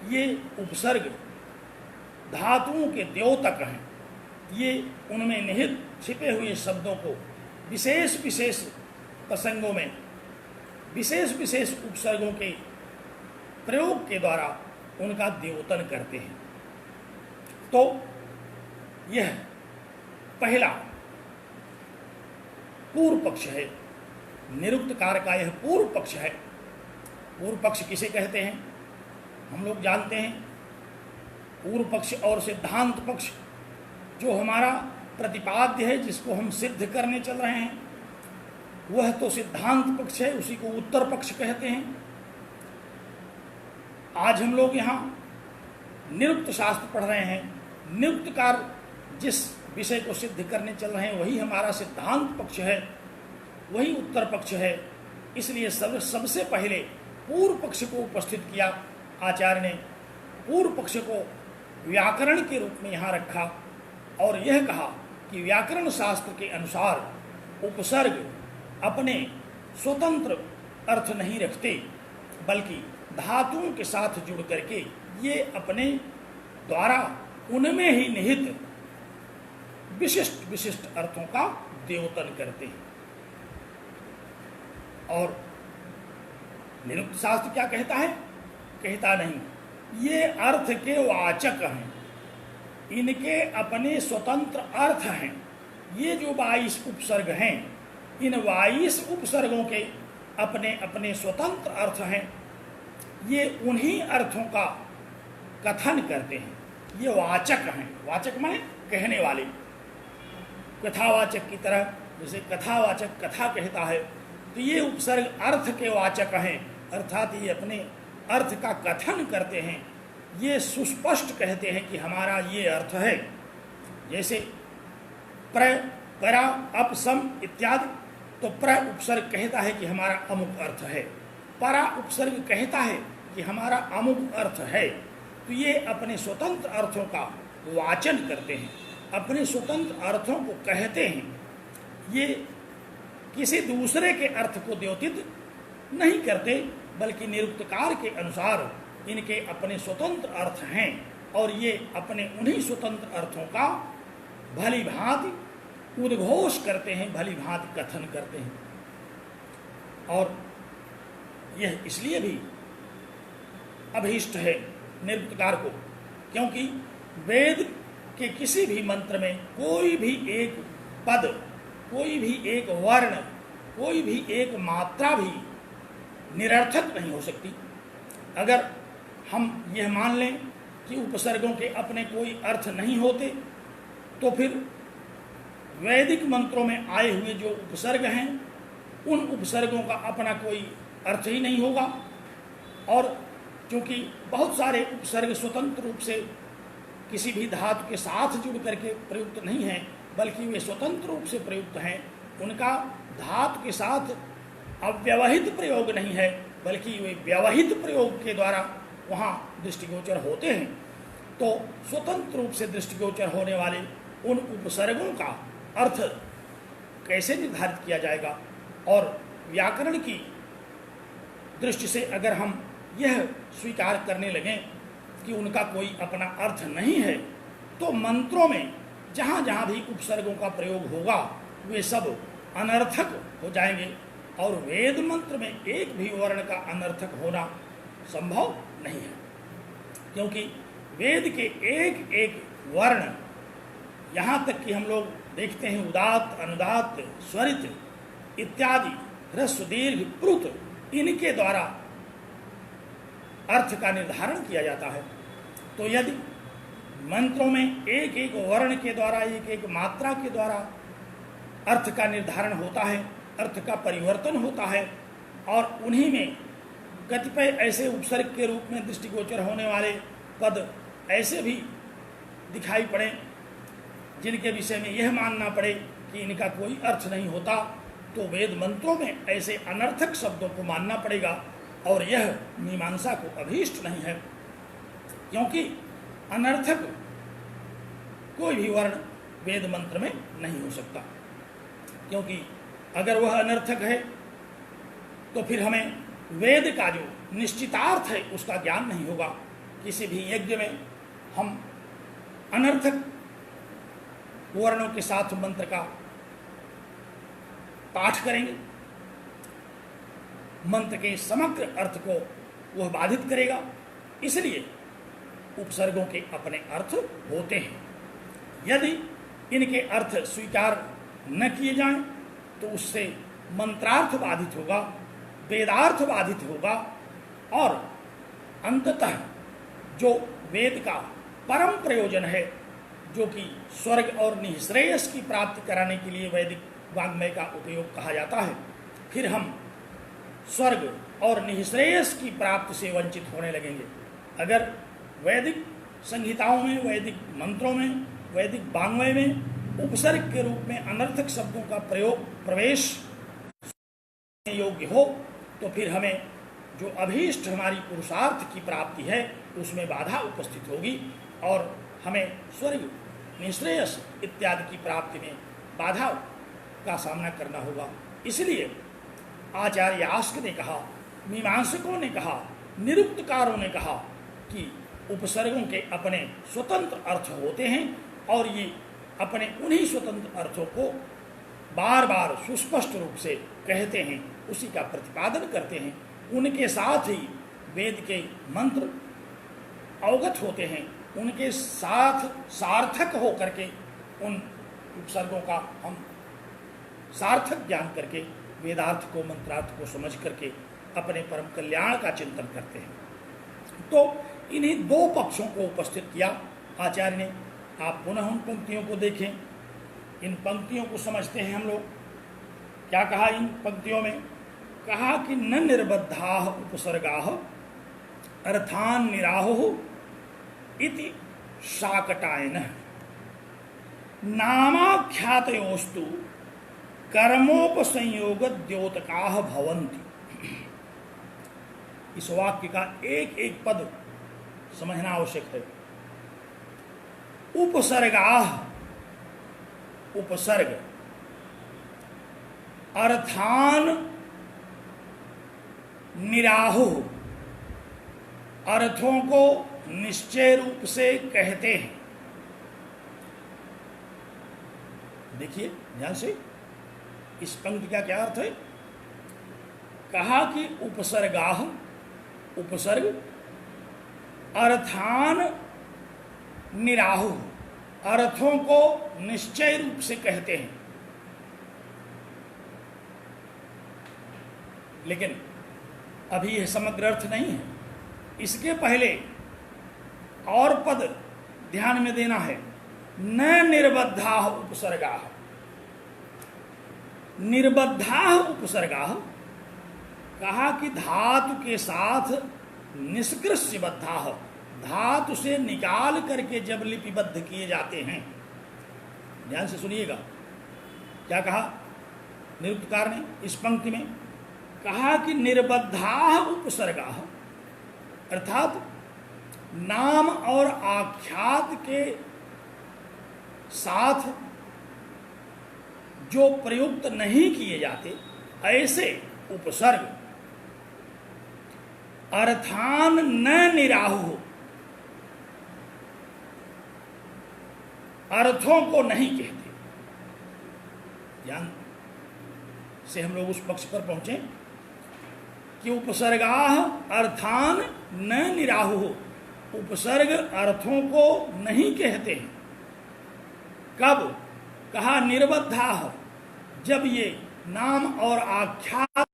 ये उपसर्ग धातुओं के द्योतक हैं। ये उनमें निहित छिपे हुए शब्दों को विशेष विशेष प्रसंगों में विशेष विशेष उपसर्गों के प्रयोग के द्वारा उनका द्योतन करते हैं। तो यह पहला पूर्व पक्ष है, निरुक्तकार का यह पूर्व पक्ष है। पूर्व पक्ष किसे कहते हैं हम लोग जानते हैं। पूर्व पक्ष और सिद्धांत पक्ष, जो हमारा प्रतिपाद्य है, जिसको हम सिद्ध करने चल रहे हैं, वह तो सिद्धांत पक्ष है, उसी को उत्तर पक्ष कहते हैं। आज हम लोग यहाँ निरुक्त शास्त्र पढ़ रहे हैं। निरुक्तकार जिस विषय को सिद्ध करने चल रहे हैं वही हमारा सिद्धांत पक्ष है, वही उत्तर पक्ष है। इसलिए सबसे पहले पूर्व पक्ष को उपस्थित किया आचार्य ने। पूर्व पक्ष को व्याकरण के रूप में यहाँ रखा और यह कहा कि व्याकरण शास्त्र के अनुसार उपसर्ग अपने स्वतंत्र अर्थ नहीं रखते, बल्कि धातुओं के साथ जुड़ करके ये अपने द्वारा उनमें ही निहित विशिष्ट विशिष्ट अर्थों का द्योतन करते हैं। और निरुक्त शास्त्र क्या कहता है? कहता नहीं, ये अर्थ के वाचक हैं, इनके अपने स्वतंत्र अर्थ हैं। ये जो 22 उपसर्ग हैं, इन 22 उपसर्गों के अपने अपने स्वतंत्र अर्थ हैं। ये उन्हीं अर्थों का कथन करते हैं। ये वाचक हैं। वाचक माने कहने वाले, कथावाचक की तरह। जैसे कथावाचक कथा कहता है, तो ये उपसर्ग अर्थ के वाचक हैं, अर्थात ये अपने अर्थ का कथन करते हैं। ये सुस्पष्ट कहते हैं कि हमारा ये अर्थ है। जैसे प्र, परा, अप, सम इत्यादि। तो प्र उपसर्ग कहता है कि हमारा अमुक अर्थ है, परा उपसर्ग कहता है कि हमारा अमुक अर्थ है। तो ये अपने स्वतंत्र अर्थों का वाचन करते हैं, अपने स्वतंत्र अर्थों को कहते हैं। ये किसी दूसरे के अर्थ को द्योतित नहीं करते, बल्कि निरुक्तकार के अनुसार इनके अपने स्वतंत्र अर्थ हैं और ये अपने उन्हीं स्वतंत्र अर्थों का भली भांति उद्घोष करते हैं, भली भांति कथन करते हैं। और यह इसलिए भी अभीष्ट है निरुक्तकार को, क्योंकि वेद के किसी भी मंत्र में कोई भी एक पद, कोई भी एक वर्ण, कोई भी एक मात्रा भी निरर्थक नहीं हो सकती। अगर हम यह मान लें कि उपसर्गों के अपने कोई अर्थ नहीं होते, तो फिर वैदिक मंत्रों में आए हुए जो उपसर्ग हैं, उन उपसर्गों का अपना कोई अर्थ ही नहीं होगा। और क्योंकि बहुत सारे उपसर्ग स्वतंत्र रूप से किसी भी धातु के साथ जुड़ करके प्रयुक्त नहीं हैं, बल्कि वे स्वतंत्र रूप से प्रयुक्त हैं, उनका धातु के साथ अव्यवहित प्रयोग नहीं है, बल्कि वे व्यवहित प्रयोग के द्वारा वहाँ दृष्टिगोचर होते हैं। तो स्वतंत्र रूप से दृष्टिगोचर होने वाले उन उपसर्गों का अर्थ कैसे निर्धारित किया जाएगा? और व्याकरण की दृष्टि से अगर हम यह स्वीकार करने लगें कि उनका कोई अपना अर्थ नहीं है, तो मंत्रों में जहाँ जहाँ भी उपसर्गों का प्रयोग होगा वे सब अनर्थक हो जाएंगे, और वेद मंत्र में एक भी वर्ण का अनर्थक होना संभव नहीं है, क्योंकि वेद के एक एक वर्ण, यहाँ तक कि हम लोग देखते हैं उदात्त, अनुदात्त, स्वरित इत्यादि, ह्रस्व, दीर्घ, प्लुत, इनके द्वारा अर्थ का निर्धारण किया जाता है। तो यदि मंत्रों में एक एक वर्ण के द्वारा, एक एक मात्रा के द्वारा अर्थ का निर्धारण होता है, अर्थ का परिवर्तन होता है, और उन्हीं में कतिपय ऐसे उपसर्ग के रूप में दृष्टिगोचर होने वाले पद ऐसे भी दिखाई पड़े जिनके विषय में यह मानना पड़े कि इनका कोई अर्थ नहीं होता, तो वेद मंत्रों में ऐसे अनर्थक शब्दों को मानना पड़ेगा और यह मीमांसा को अभीष्ट नहीं है, क्योंकि अनर्थक कोई भी वर्ण वेद मंत्र में नहीं हो सकता। क्योंकि अगर वह अनर्थक है तो फिर हमें वेद का जो निश्चितार्थ है उसका ज्ञान नहीं होगा। किसी भी यज्ञ में हम अनर्थक वर्णों के साथ मंत्र का पाठ करेंगे, मंत्र के समग्र अर्थ को वह बाधित करेगा। इसलिए उपसर्गों के अपने अर्थ होते हैं। यदि इनके अर्थ स्वीकार न किए जाएं तो उससे मंत्रार्थ बाधित होगा, वेदार्थ बाधित होगा और अंततः जो वेद का परम प्रयोजन है, जो कि स्वर्ग और निःश्रेयस की प्राप्ति कराने के लिए वैदिक वाङ्मय का उपयोग कहा जाता है, फिर हम स्वर्ग और निःश्रेयस की प्राप्ति से वंचित होने लगेंगे। अगर वैदिक संहिताओं में, वैदिक मंत्रों में, वैदिक वाङ्मय में उपसर्ग के रूप में अनर्थक शब्दों का प्रवेश योग्य हो तो फिर हमें जो अभीष्ट हमारी पुरुषार्थ की प्राप्ति है उसमें बाधा उपस्थित होगी और हमें स्वर्ग, निःश्रेयस इत्यादि की प्राप्ति में बाधा का सामना करना होगा। इसलिए आचार्य यास्क ने कहा, मीमांसकों ने कहा, निरुक्तकारों ने कहा कि उपसर्गों के अपने स्वतंत्र अर्थ होते हैं और ये अपने उन्हीं स्वतंत्र अर्थों को बार बार सुस्पष्ट रूप से कहते हैं, उसी का प्रतिपादन करते हैं। उनके साथ ही वेद के मंत्र अवगत होते हैं, उनके साथ सार्थक हो करके उन उपसर्गों का हम सार्थक ज्ञान करके वेदार्थ को, मंत्रार्थ को समझ करके अपने परम कल्याण का चिंतन करते हैं। तो इन्हीं दो पक्षों को उपस्थित किया आचार्य ने। आप पुनः उन पंक्तियों को देखें, इन पंक्तियों को समझते हैं हम लोग। क्या कहा इन पंक्तियों में? कहा कि न निर्बद्धा उपसर्गाः अर्थान निराहुः इति शाकटायनः नामाख्यातयोस्तु कर्मोपसंयोग द्योतकाः भवन्ति। इस वाक्य का एक एक पद समझना आवश्यक है। उपसर्गाः, उपसर्ग, अर्थान निराहुः, अर्थों को निश्चय रूप से कहते हैं। देखिए ध्यान से, इस पंक्ति का क्या अर्थ है? कहा कि उपसर्गाः, उपसर्ग, अर्थान निराहुः, अर्थों को निश्चय रूप से कहते हैं। लेकिन अभी यह समग्र अर्थ नहीं है। इसके पहले और पद ध्यान में देना है। न निर्बद्धाः उपसर्गाः, निर्बद्धाः उपसर्गाः, कहा कि धातु के साथ निष्कृष्य बद्धाः, धातु से निकाल करके जब लिपिबद्ध किए जाते हैं। ध्यान से सुनिएगा क्या कहा निरुक्तकार ने इस पंक्ति में। कहा कि निर्बद्धाः उपसर्गाः, अर्थात नाम और आख्यात के साथ जो प्रयुक्त नहीं किए जाते ऐसे उपसर्ग अर्थान न निराहुः, अर्थों को नहीं कहते। ध्यान से हम लोग उस पक्ष पर पहुंचे कि उपसर्गाः अर्थान न निराहुः, उपसर्ग अर्थों को नहीं कहते हैं। कब? कहा निर्बद्धाः, जब ये नाम और आख्यात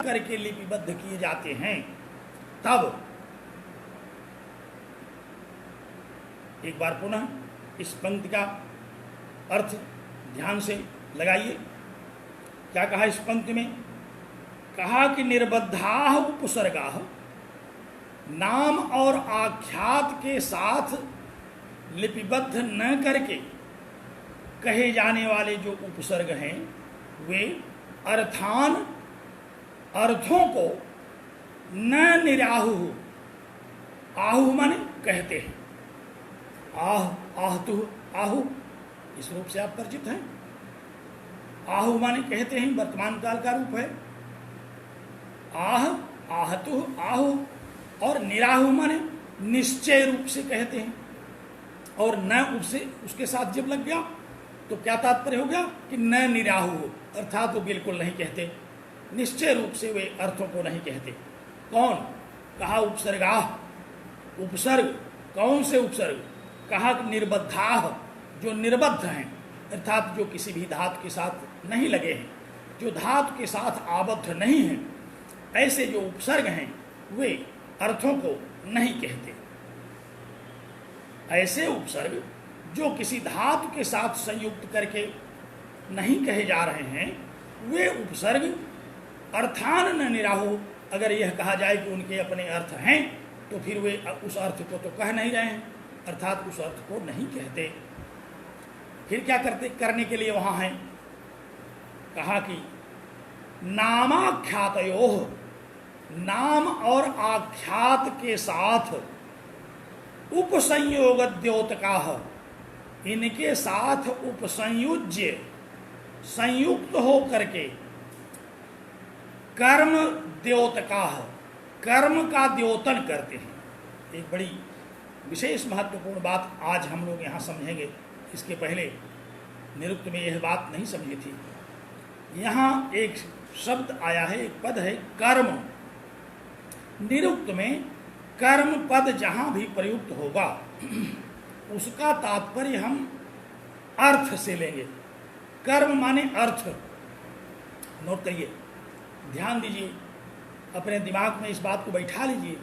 करके लिपिबद्ध किए जाते हैं तब। एक बार पुनः इस पंक्ति का अर्थ ध्यान से लगाइए। क्या कहा इस पंक्ति में? कहा कि निर्बद्धा उपसर्गा, नाम और आख्यात के साथ लिपिबद्ध न करके कहे जाने वाले जो उपसर्ग हैं वे अर्थान, अर्थों को न निराहु, आहु माने कहते हैं, आहतु आहु, इस रूप से आप परिचित हैं। आहु माने कहते हैं, वर्तमान काल का रूप है। आहतु आहु, और निराहु माने निश्चय रूप से कहते हैं। और न उसके साथ जब लग गया तो क्या तात्पर्य हो गया कि न निराहु, अर्थात वो बिल्कुल नहीं कहते, निश्चय रूप से वे अर्थों को नहीं कहते। कौन? कहा उपसर्गा, उपसर्ग। कौन से उपसर्ग? कहा कि निर्बद्धा, जो निर्बद्ध हैं, अर्थात जो किसी भी धातु के साथ नहीं लगे हैं, जो धातु के साथ आबद्ध नहीं हैं, ऐसे जो उपसर्ग हैं वे अर्थों को नहीं कहते। ऐसे उपसर्ग जो किसी धातु के साथ संयुक्त करके नहीं कहे जा रहे हैं, वे उपसर्ग अर्थान न निराहो। अगर यह कहा जाए कि उनके अपने अर्थ हैं तो फिर वे उस अर्थ को तो कह नहीं रहे हैं, अर्थात उस अर्थ को नहीं कहते। फिर क्या करने के लिए वहां है? कहा कि नामाख्यातयोः, नाम और आख्यात के साथ उपसंयोग द्योतकाः, इनके साथ उपसंयुज्य संयुक्त हो करके कर्म द्योतकाः, कर्म का द्योतन करते हैं। एक बड़ी विशेष महत्वपूर्ण बात आज हम लोग यहाँ समझेंगे। इसके पहले निरुक्त में यह बात नहीं समझी थी। यहाँ एक शब्द आया है, एक पद है कर्म। निरुक्त में कर्म पद जहाँ भी प्रयुक्त होगा उसका तात्पर्य हम अर्थ से लेंगे। कर्म माने अर्थ। नोट करिए, ध्यान दीजिए, अपने दिमाग में इस बात को बैठा लीजिए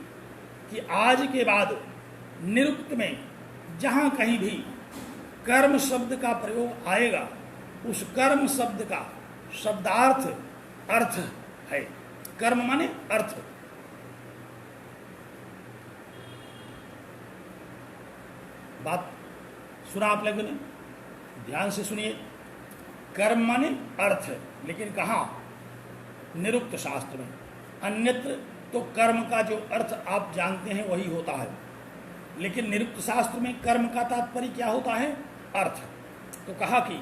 कि आज के बाद निरुक्त में जहाँ कहीं भी कर्म शब्द का प्रयोग आएगा, उस कर्म शब्द का शब्दार्थ अर्थ है। कर्म माने अर्थ। बात सुना आप लोगों ने? ध्यान से सुनिए। कर्म माने अर्थ, लेकिन कहाँ? निरुक्त शास्त्र में। अन्यत्र तो कर्म का जो अर्थ आप जानते हैं वही होता है, लेकिन निरुक्त शास्त्र में कर्म का तात्पर्य क्या होता है? अर्थ। तो कहा कि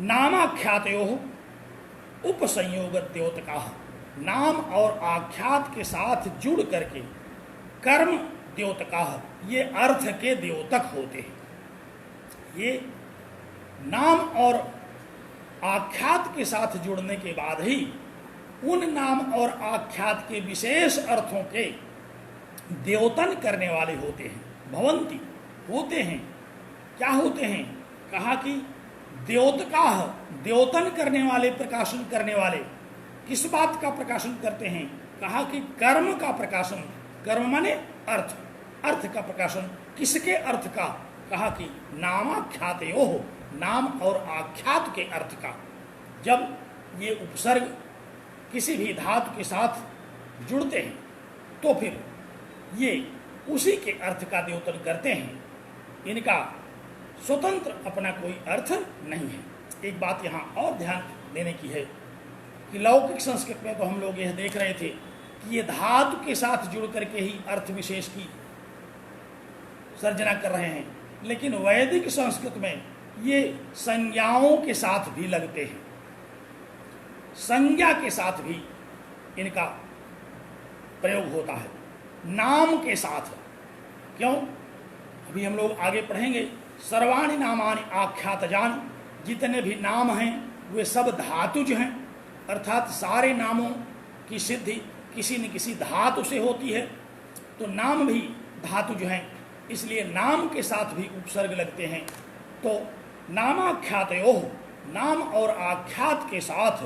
नामाख्यातयोः उपसंयोग द्योतकाः, नाम और आख्यात के साथ जुड़ करके कर्म द्योतकाः, ये अर्थ के द्योतक होते हैं। ये नाम और आख्यात के साथ जुड़ने के बाद ही उन नाम और आख्यात के विशेष अर्थों के द्योतन करने वाले होते हैं। भवंती, होते हैं। क्या होते हैं? कहा कि द्योतकाः, द्योतन करने वाले, प्रकाशन करने वाले। किस बात का प्रकाशन करते हैं? कहा कि कर्म का प्रकाशन। कर्म माने अर्थ, अर्थ का प्रकाशन। किसके अर्थ का? कहा कि नामाख्यातयोः, नाम और आख्यात के अर्थ का। जब ये उपसर्ग किसी भी धातु के साथ जुड़ते हैं तो फिर ये उसी के अर्थ का द्योतन करते हैं। इनका स्वतंत्र अपना कोई अर्थ नहीं है। एक बात यहाँ और ध्यान देने की है कि लौकिक संस्कृत में तो हम लोग यह देख रहे थे कि ये धातु के साथ जुड़ करके ही अर्थ विशेष की सर्जना कर रहे हैं, लेकिन वैदिक संस्कृत में ये संज्ञाओं के साथ भी लगते हैं। संज्ञा के साथ भी इनका प्रयोग होता है, नाम के साथ। क्यों? अभी हम लोग आगे पढ़ेंगे। सर्वाणि नामानि आख्यातजान, जितने भी नाम हैं वे सब धातुज हैं, अर्थात सारे नामों की सिद्धि किसी न किसी धातु से होती है। तो नाम भी धातुज हैं, इसलिए नाम के साथ भी उपसर्ग लगते हैं। तो नामाख्यातयोः, नाम और आख्यात के साथ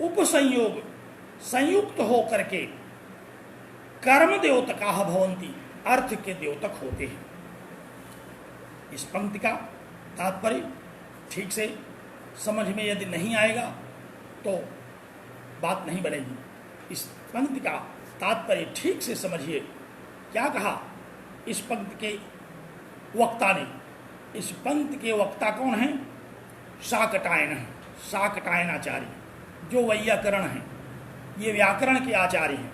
उपसंयोग, संयुक्त हो करके कर्म द्योतकाः भवन्ति, अर्थ के द्योतक होते हैं। इस पंक्ति का तात्पर्य ठीक से समझ में यदि नहीं आएगा तो बात नहीं बनेगी। इस पंक्ति का तात्पर्य ठीक से समझिए। क्या कहा इस पंक्ति के वक्ता ने? इस पंक्ति के वक्ता कौन है? शाकटायन, शाकटायनाचार्य, जो वैयाकरण हैं, ये व्याकरण के आचार्य हैं,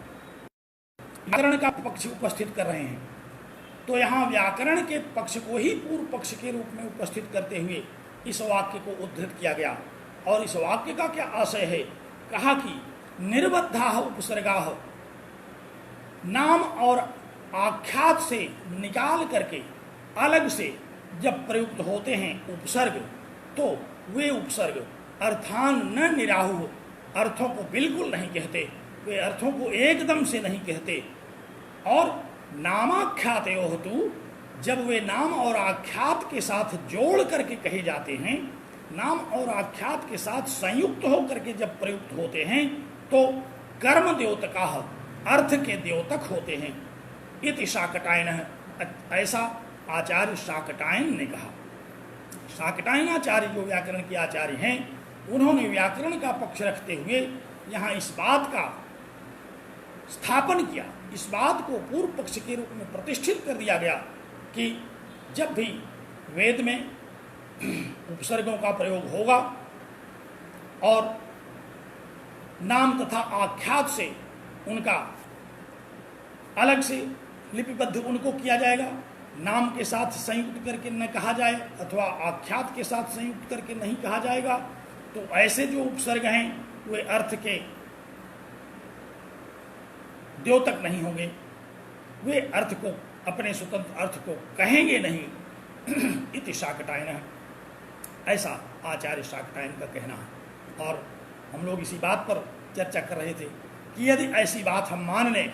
व्याकरण का पक्ष उपस्थित कर रहे हैं। तो यहाँ व्याकरण के पक्ष को ही पूर्व पक्ष के रूप में उपस्थित करते हुए इस वाक्य को उद्धृत किया गया। और इस वाक्य का क्या आशय है? कहा कि निर्बद्धा उपसर्गा, नाम और आख्यात से निकाल करके अलग से जब प्रयुक्त होते हैं उपसर्ग, तो वे उपसर्ग अर्थान न निराहु, अर्थों को बिल्कुल नहीं कहते, वे अर्थों को एकदम से नहीं कहते। और नामाख्यात हेतु, जब वे नाम और आख्यात के साथ जोड़ करके कहे जाते हैं, नाम और आख्यात के साथ संयुक्त होकर के जब प्रयुक्त होते हैं, तो कर्म द्योतका, अर्थ के द्योतक होते हैं। इति शाकटायन, ऐसा आचार्य शाकटायन ने कहा। शाकटायनाचार्य जो व्याकरण के आचार्य हैं, उन्होंने व्याकरण का पक्ष रखते हुए यहाँ इस बात का स्थापन किया, इस बात को पूर्व पक्ष के रूप में प्रतिष्ठित कर दिया गया कि जब भी वेद में उपसर्गों का प्रयोग होगा और नाम तथा आख्यात से उनका अलग से लिपिबद्ध उनको किया जाएगा, नाम के साथ संयुक्त करके न कहा जाए अथवा आख्यात के साथ संयुक्त करके नहीं कहा जाएगा, तो ऐसे जो उपसर्ग हैं वे अर्थ के द्योतक नहीं होंगे, वे अर्थ को, अपने स्वतंत्र अर्थ को कहेंगे नहीं। इति शाकटायन, ऐसा आचार्य शाकटायन का कहना है। और हम लोग इसी बात पर चर्चा कर रहे थे कि यदि ऐसी बात हम मान लें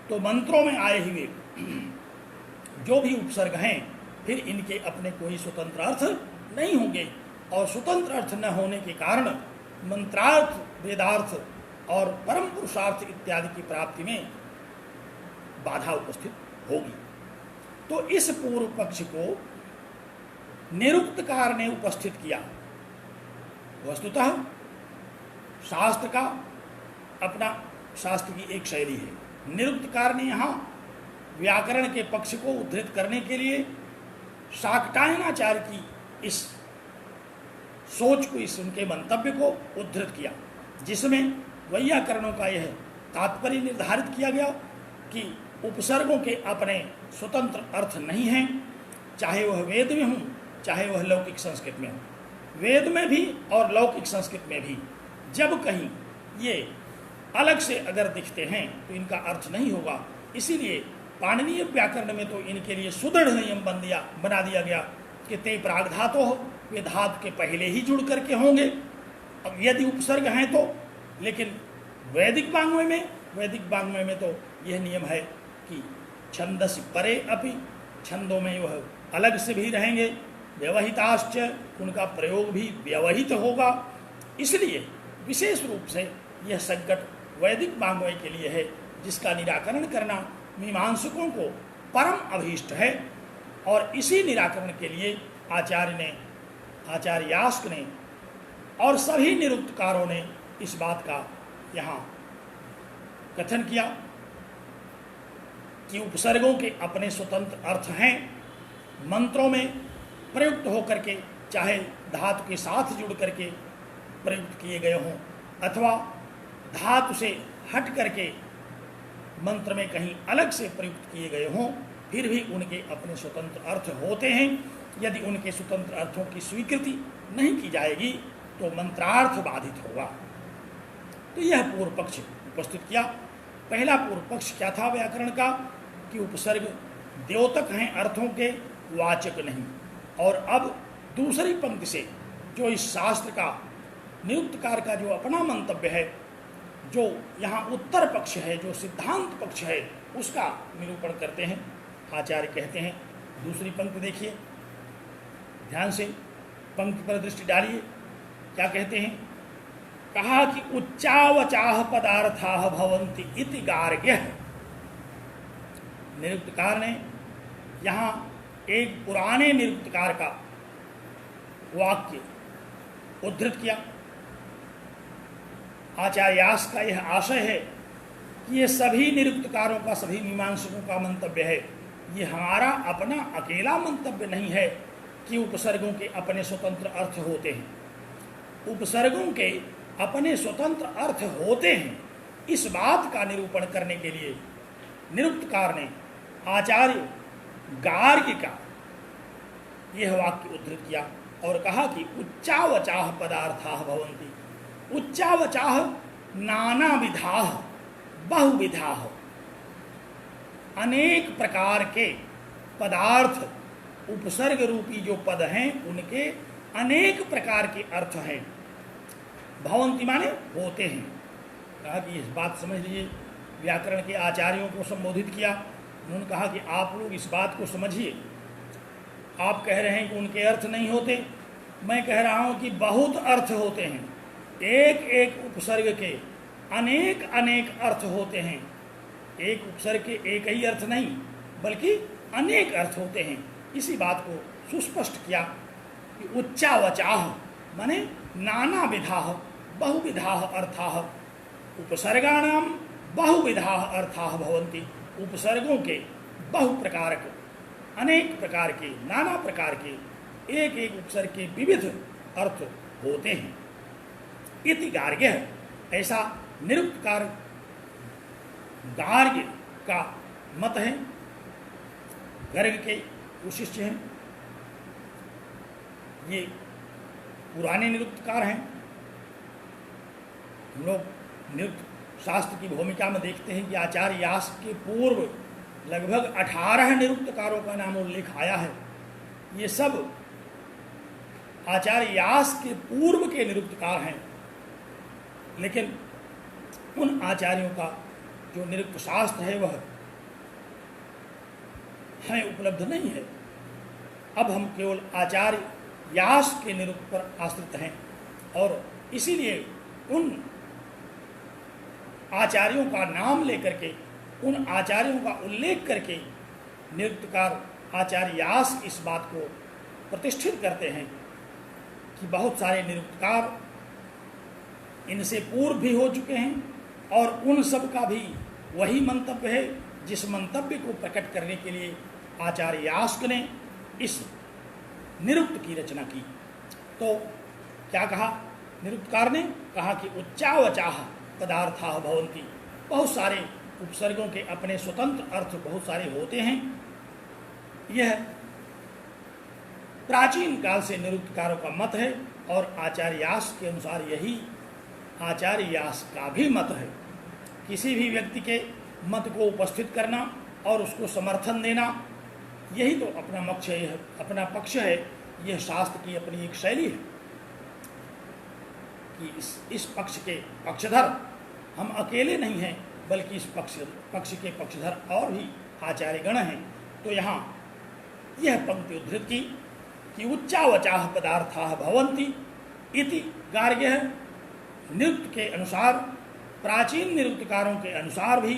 तो मंत्रों में आए हुए जो भी उपसर्ग हैं, फिर इनके अपने कोई स्वतंत्र अर्थ नहीं होंगे, और स्वतंत्र अर्थ न होने के कारण मंत्रार्थ, वेदार्थ और परम पुरुषार्थ इत्यादि की प्राप्ति में बाधा उपस्थित होगी। तो इस पूर्व पक्ष को निरुक्तकार ने उपस्थित किया। वस्तुतः शास्त्र का अपना, शास्त्र की एक शैली है। निरुक्तकार ने यहाँ व्याकरण के पक्ष को उद्धृत करने के लिए शाकटायनाचार्य की इस सोच को, इस उनके मंतव्य को उद्धृत किया, जिसमें वैयाकरणों का यह तात्पर्य निर्धारित किया गया कि उपसर्गों के अपने स्वतंत्र अर्थ नहीं हैं, चाहे वह वेद में हों, चाहे वह लौकिक संस्कृत में हो। वेद में भी और लौकिक संस्कृत में भी जब कहीं ये अलग से अगर दिखते हैं तो इनका अर्थ नहीं होगा। इसीलिए पाणिनीय व्याकरण में तो इनके लिए सुदृढ़ नियम बना दिया गया कि ते प्राग धातु हो, वे धातु के पहले ही जुड़ करके होंगे, अब यदि उपसर्ग हैं तो। लेकिन वैदिक वाङ्मय में तो यह नियम है कि छंदस परे अपि, छंदों में वह अलग से भी रहेंगे, व्यवहिताश्च, उनका प्रयोग भी व्यवहित होगा। इसलिए विशेष रूप से यह संकट वैदिक वाङ्मय के लिए है, जिसका निराकरण करना मीमांसकों को परम अभीष्ट है। और इसी निराकरण के लिए आचार्य यास्क ने और सभी निरुक्तकारों ने इस बात का यहाँ कथन किया कि उपसर्गों के अपने स्वतंत्र अर्थ हैं, मंत्रों में प्रयुक्त होकर के, चाहे धातु के साथ जुड़ करके प्रयुक्त किए गए हों अथवा धातु से हट करके मंत्र में कहीं अलग से प्रयुक्त किए गए हों, फिर भी उनके अपने स्वतंत्र अर्थ होते हैं। यदि उनके स्वतंत्र अर्थों की स्वीकृति नहीं की जाएगी तो मंत्रार्थ बाधित होगा। तो यह पूर्व पक्ष उपस्थित किया। पहला पूर्व पक्ष क्या था व्याकरण का? कि उपसर्ग द्योतक हैं, अर्थों के वाचक नहीं। और अब दूसरी पंक्ति से जो इस शास्त्र का, निरुक्तकार का जो अपना मंतव्य है, जो यहाँ उत्तर पक्ष है, जो सिद्धांत पक्ष है, उसका निरूपण करते हैं। आचार्य कहते हैं, दूसरी पंक्ति देखिए, ध्यान से पंक्ति पर दृष्टि डालिए। क्या कहते हैं? कहा कि उच्चावचाह पदार्थाः भवन्ति इति गार्ग्यः। निरुक्तकार ने यहाँ एक पुराने निरुक्तकार का वाक्य उद्धृत किया। आचार्यास का यह आशय है कि ये सभी निरुक्तकारों का, सभी मीमांसकों का मंतव्य है, ये हमारा अपना अकेला मंतव्य नहीं है कि उपसर्गों के अपने स्वतंत्र अर्थ होते हैं। उपसर्गों के अपने स्वतंत्र अर्थ होते हैं, इस बात का निरूपण करने के लिए निरुक्तकार ने आचार्य गार्ग्य का यह वाक्य उद्धृत किया और कहा कि उच्चावचाह पदार्थाः भवन्ति। उच्चावचाह नानाविधाः बहुविधाः, अनेक प्रकार के पदार्थ, उपसर्ग रूपी जो पद हैं उनके अनेक प्रकार के अर्थ हैं। भवन्ति माने होते हैं। कहा कि इस बात समझ लीजिए, व्याकरण के आचार्यों को संबोधित किया। उन्होंने कहा कि आप लोग इस बात को समझिए, आप कह रहे हैं कि उनके अर्थ नहीं होते, मैं कह रहा हूं कि बहुत अर्थ होते हैं। एक एक उपसर्ग के अनेक अनेक अर्थ होते हैं। एक उपसर्ग के एक ही अर्थ नहीं बल्कि अनेक अर्थ होते हैं। इसी बात को सुस्पष्ट किया कि उच्चावचाह माने नाना विधाः बहुविधाः अर्थाः, उपसर्गाणां बहुविधाः अर्थाः भवन्ति। उपसर्गों के बहु प्रकारक, अनेक प्रकार के, नाना प्रकार के, एक एक उपसर्ग के विविध अर्थ होते हैं। इति गार्ग्य, ऐसा निरुक्तकार गार्ग्य का मत है। गर्ग के वो शिष्य हैं, ये पुराने निरुक्तकार हैं। हम लोग निरुक्त शास्त्र की भूमिका में देखते हैं कि आचार्य व्यास के पूर्व लगभग 18 निरुक्तकारों का नाम उल्लेख आया है। ये सब आचार्य व्यास के पूर्व के निरुक्तकार हैं, लेकिन उन आचार्यों का जो निरुक्त शास्त्र है वह हमें उपलब्ध नहीं है। अब हम केवल आचार्य व्यास के निरुक्त पर आश्रित हैं और इसीलिए उन आचार्यों का नाम लेकर के, उन आचार्यों का उल्लेख करके निरुक्तकार आचार्य व्यास इस बात को प्रतिष्ठित करते हैं कि बहुत सारे निरुक्तकार इनसे पूर्व भी हो चुके हैं और उन सब का भी वही मंतव्य है जिस मंतव्य को प्रकट करने के लिए आचार्य व्यास ने इस निरुक्त की रचना की। तो क्या कहा निरुक्तकार ने? कहा कि उच्चावचाह पदार्थाः भवन्ति। बहुत सारे उपसर्गों के अपने स्वतंत्र अर्थ बहुत सारे होते हैं। यह प्राचीन काल से निरुक्तकारों का मत है और आचार्य व्यास के अनुसार यही आचार्य व्यास का भी मत है। किसी भी व्यक्ति के मत को उपस्थित करना और उसको समर्थन देना, यही तो अपना पक्ष है। यह शास्त्र की अपनी एक शैली है कि इस पक्ष के पक्षधर हम अकेले नहीं हैं, बल्कि इस पक्ष के पक्षधर और भी आचार्यगण हैं। तो यहाँ यह पंक्ति उद्धृत की कि उच्चावचाह पदार्थाः भवन्ति इति गार्ग्य है। निरुक्त के अनुसार, प्राचीन निरुक्तकारों के अनुसार भी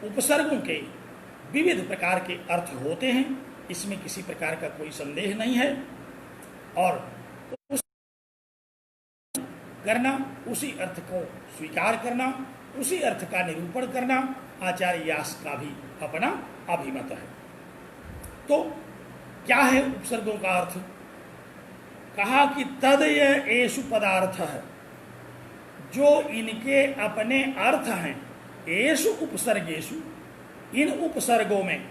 उपसर्गों के विविध प्रकार के अर्थ होते हैं, इसमें किसी प्रकार का कोई संदेह नहीं है। और उस करना, उसी अर्थ को स्वीकार करना, उसी अर्थ का निरूपण करना आचार्य व्यास का भी अपना अभिमत है। तो क्या है उपसर्गों का अर्थ? कहा कि तदय एषु पदार्थ है, जो इनके अपने अर्थ हैं। एषु उपसर्गेषु, इन उपसर्गों में,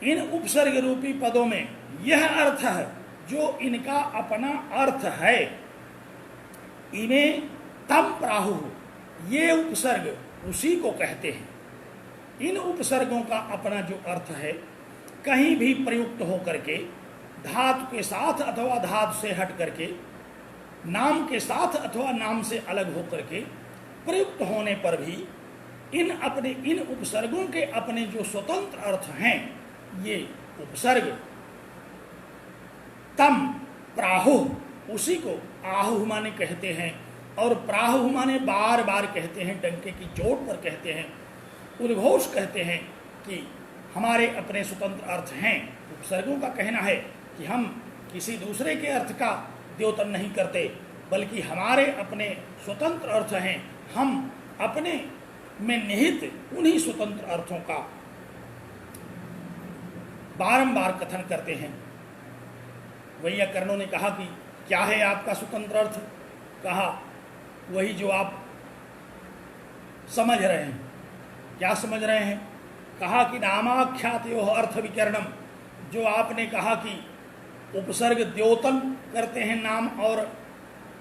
इन उपसर्ग रूपी पदों में यह अर्थ है जो इनका अपना अर्थ है। इन्हें तम प्राहु, ये उपसर्ग उसी को कहते हैं। इन उपसर्गों का अपना जो अर्थ है, कहीं भी प्रयुक्त होकर के, धातु के साथ अथवा धातु से हट करके, नाम के साथ अथवा नाम से अलग होकर के प्रयुक्त होने पर भी इन उपसर्गों के अपने जो स्वतंत्र अर्थ हैं, ये उपसर्ग तम प्राहु, उसी को आहु माने कहते हैं और प्राहु माने बार बार कहते हैं, डंके की चोट पर कहते हैं, उद्घोष कहते हैं कि हमारे अपने स्वतंत्र अर्थ हैं। उपसर्गों का कहना है कि हम किसी दूसरे के अर्थ का द्योतन नहीं करते, बल्कि हमारे अपने स्वतंत्र अर्थ हैं। हम अपने में निहित उन्हीं स्वतंत्र अर्थों का बारंबार कथन करते हैं। वैयाकरणों ने कहा कि क्या है आपका स्वतंत्र अर्थ? कहा वही जो आप समझ रहे हैं। क्या समझ रहे हैं? कहा कि नामाख्यातयोः अर्थ विकरणम। जो आपने कहा कि उपसर्ग द्योतन करते हैं नाम और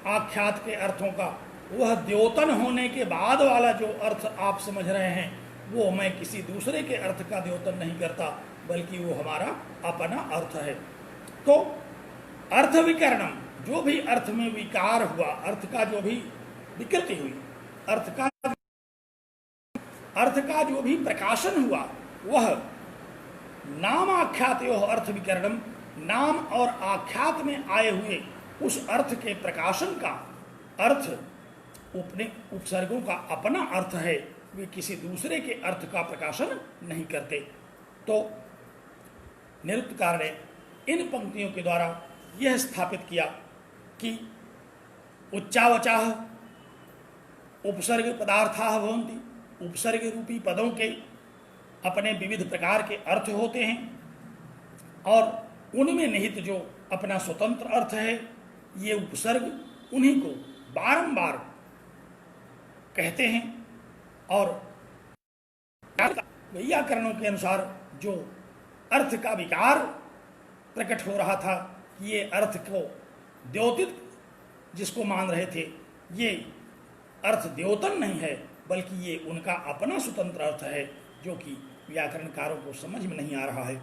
आख्यात के अर्थों का, वह द्योतन होने के बाद वाला जो अर्थ आप समझ रहे हैं वो मैं किसी दूसरे के अर्थ का द्योतन नहीं करता, बल्कि वो हमारा अपना अर्थ है। तो अर्थ विकरणम, जो भी अर्थ में विकार हुआ, अर्थ का जो भी विकृति हुई, अर्थ का जो भी प्रकाशन हुआ, वह नाम आख्यातयोः अर्थ विकरणम, नाम और आख्यात में आए हुए उस अर्थ के प्रकाशन का अर्थ अपने उपसर्गों का अपना अर्थ है, वे किसी दूसरे के अर्थ का प्रकाशन नहीं करते। तो निरुक्तकार ने इन पंक्तियों के द्वारा यह स्थापित किया कि उच्चावचाः उपसर्ग पदार्थाः भवन्ति, उपसर्ग रूपी पदों के अपने विविध प्रकार के अर्थ होते हैं और उनमें निहित जो अपना स्वतंत्र अर्थ है, ये उपसर्ग उन्हीं को बारंबार कहते हैं। और वैयाकरणों के अनुसार जो अर्थ का विकार प्रकट हो रहा था, ये अर्थ को द्योतित जिसको मान रहे थे, ये अर्थ द्योतन नहीं है, बल्कि ये उनका अपना स्वतंत्र अर्थ है, जो कि व्याकरणकारों को समझ में नहीं आ रहा है।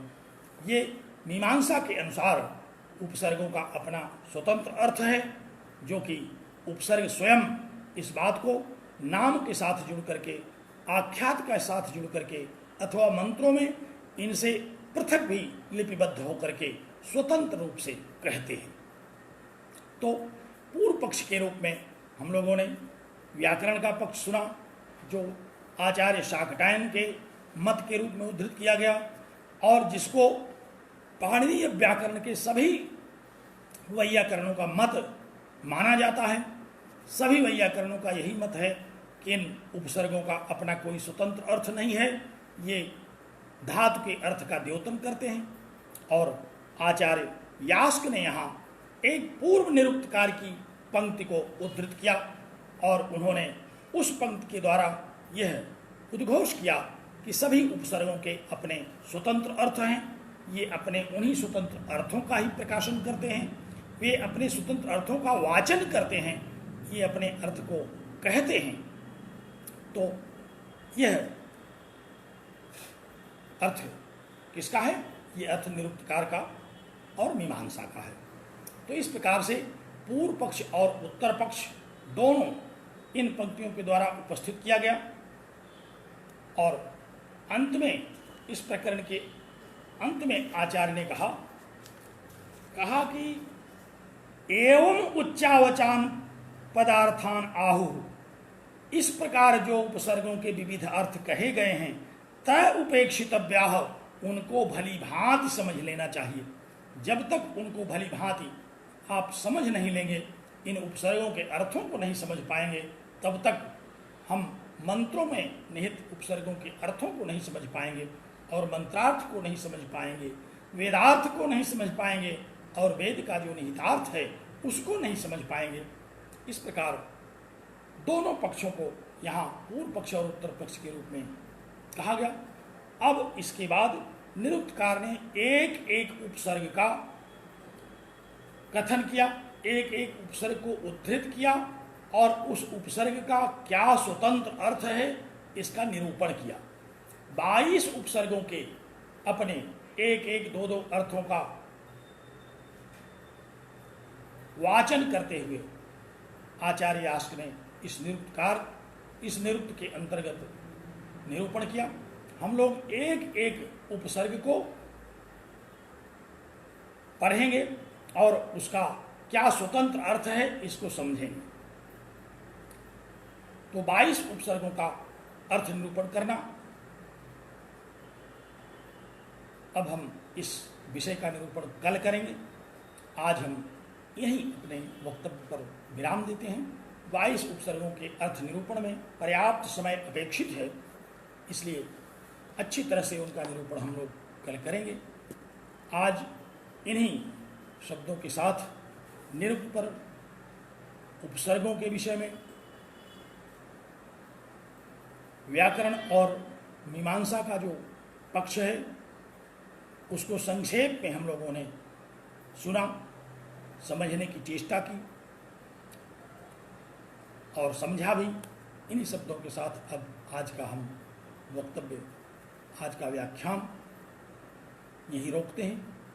ये मीमांसा के अनुसार उपसर्गों का अपना स्वतंत्र अर्थ है, जो कि उपसर्ग स्वयं इस बात को नाम के साथ जुड़ करके, आख्यात के साथ जुड़ करके अथवा मंत्रों में इनसे पृथक भी लिपिबद्ध होकर के स्वतंत्र रूप से कहते हैं। तो पूर्व पक्ष के रूप में हम लोगों ने व्याकरण का पक्ष सुना, जो आचार्य शाकटायन के मत के रूप में उद्धृत किया गया और जिसको पाणिनीय व्याकरण के सभी वैयाकरणों का मत माना जाता है। सभी वैयाकरणों का यही मत है कि इन उपसर्गों का अपना कोई स्वतंत्र अर्थ नहीं है, ये धातु के अर्थ का द्योतन करते हैं। और आचार्य यास्क ने यहाँ एक पूर्व निरुक्तकार की पंक्ति को उद्धृत किया और उन्होंने उस पंक्ति के द्वारा यह उद्घोष किया कि सभी उपसर्गों के अपने स्वतंत्र अर्थ हैं, ये अपने उन्हीं स्वतंत्र अर्थों का ही प्रकाशन करते हैं, वे अपने स्वतंत्र अर्थों का वाचन करते हैं, ये अपने अर्थ को कहते हैं। तो यह अर्थ किसका है? ये अर्थ निरुक्तकार का और मीमांसा का है। तो इस प्रकार से पूर्व पक्ष और उत्तर पक्ष दोनों इन पंक्तियों के द्वारा उपस्थित किया गया और अंत में, इस प्रकरण के अंत में आचार्य ने कहा कि एवं उच्चावचान पदार्थान आहुः, इस प्रकार जो उपसर्गों के विविध अर्थ कहे गए हैं, तय उपेक्षितव्याः, उनको भली भांति समझ लेना चाहिए। जब तक उनको भली भांति आप समझ नहीं लेंगे, इन उपसर्गों के अर्थों को नहीं समझ पाएंगे, तब तक हम मंत्रों में निहित उपसर्गों के अर्थों को नहीं समझ पाएंगे और मंत्रार्थ को नहीं समझ पाएंगे, वेदार्थ को नहीं समझ पाएंगे और वेद का जो निहितार्थ है उसको नहीं समझ पाएंगे। इस प्रकार दोनों पक्षों को यहाँ पूर्व पक्ष और उत्तर पक्ष के रूप में कहा गया। अब इसके बाद निरुक्तकार ने एक एक उपसर्ग का कथन किया, एक एक उपसर्ग को उद्धृत किया और उस उपसर्ग का क्या स्वतंत्र अर्थ है इसका निरूपण किया। 22 उपसर्गों के अपने एक एक दो दो अर्थों का वाचन करते हुए आचार्य यास्क ने इस निरुक्त के अंतर्गत निरूपण किया। हम लोग एक एक उपसर्ग को पढ़ेंगे और उसका क्या स्वतंत्र अर्थ है इसको समझेंगे। तो 22 उपसर्गों का अर्थ निरूपण करना, अब हम इस विषय का निरूपण कल करेंगे। आज हम यही अपने वक्तव्य पर विराम देते हैं। 22 उपसर्गों के अर्थ निरूपण में पर्याप्त समय अपेक्षित है, इसलिए अच्छी तरह से उनका निरूपण हम लोग कल करेंगे। आज इन्हीं शब्दों के साथ निरुक्त पर उपसर्गों के विषय में व्याकरण और मीमांसा का जो पक्ष है उसको संक्षेप में हम लोगों ने सुना, समझने की चेष्टा की और समझा भी। इन्हीं शब्दों के साथ अब आज का हम वक्तव्य, आज का व्याख्यान यहीं रोकते हैं।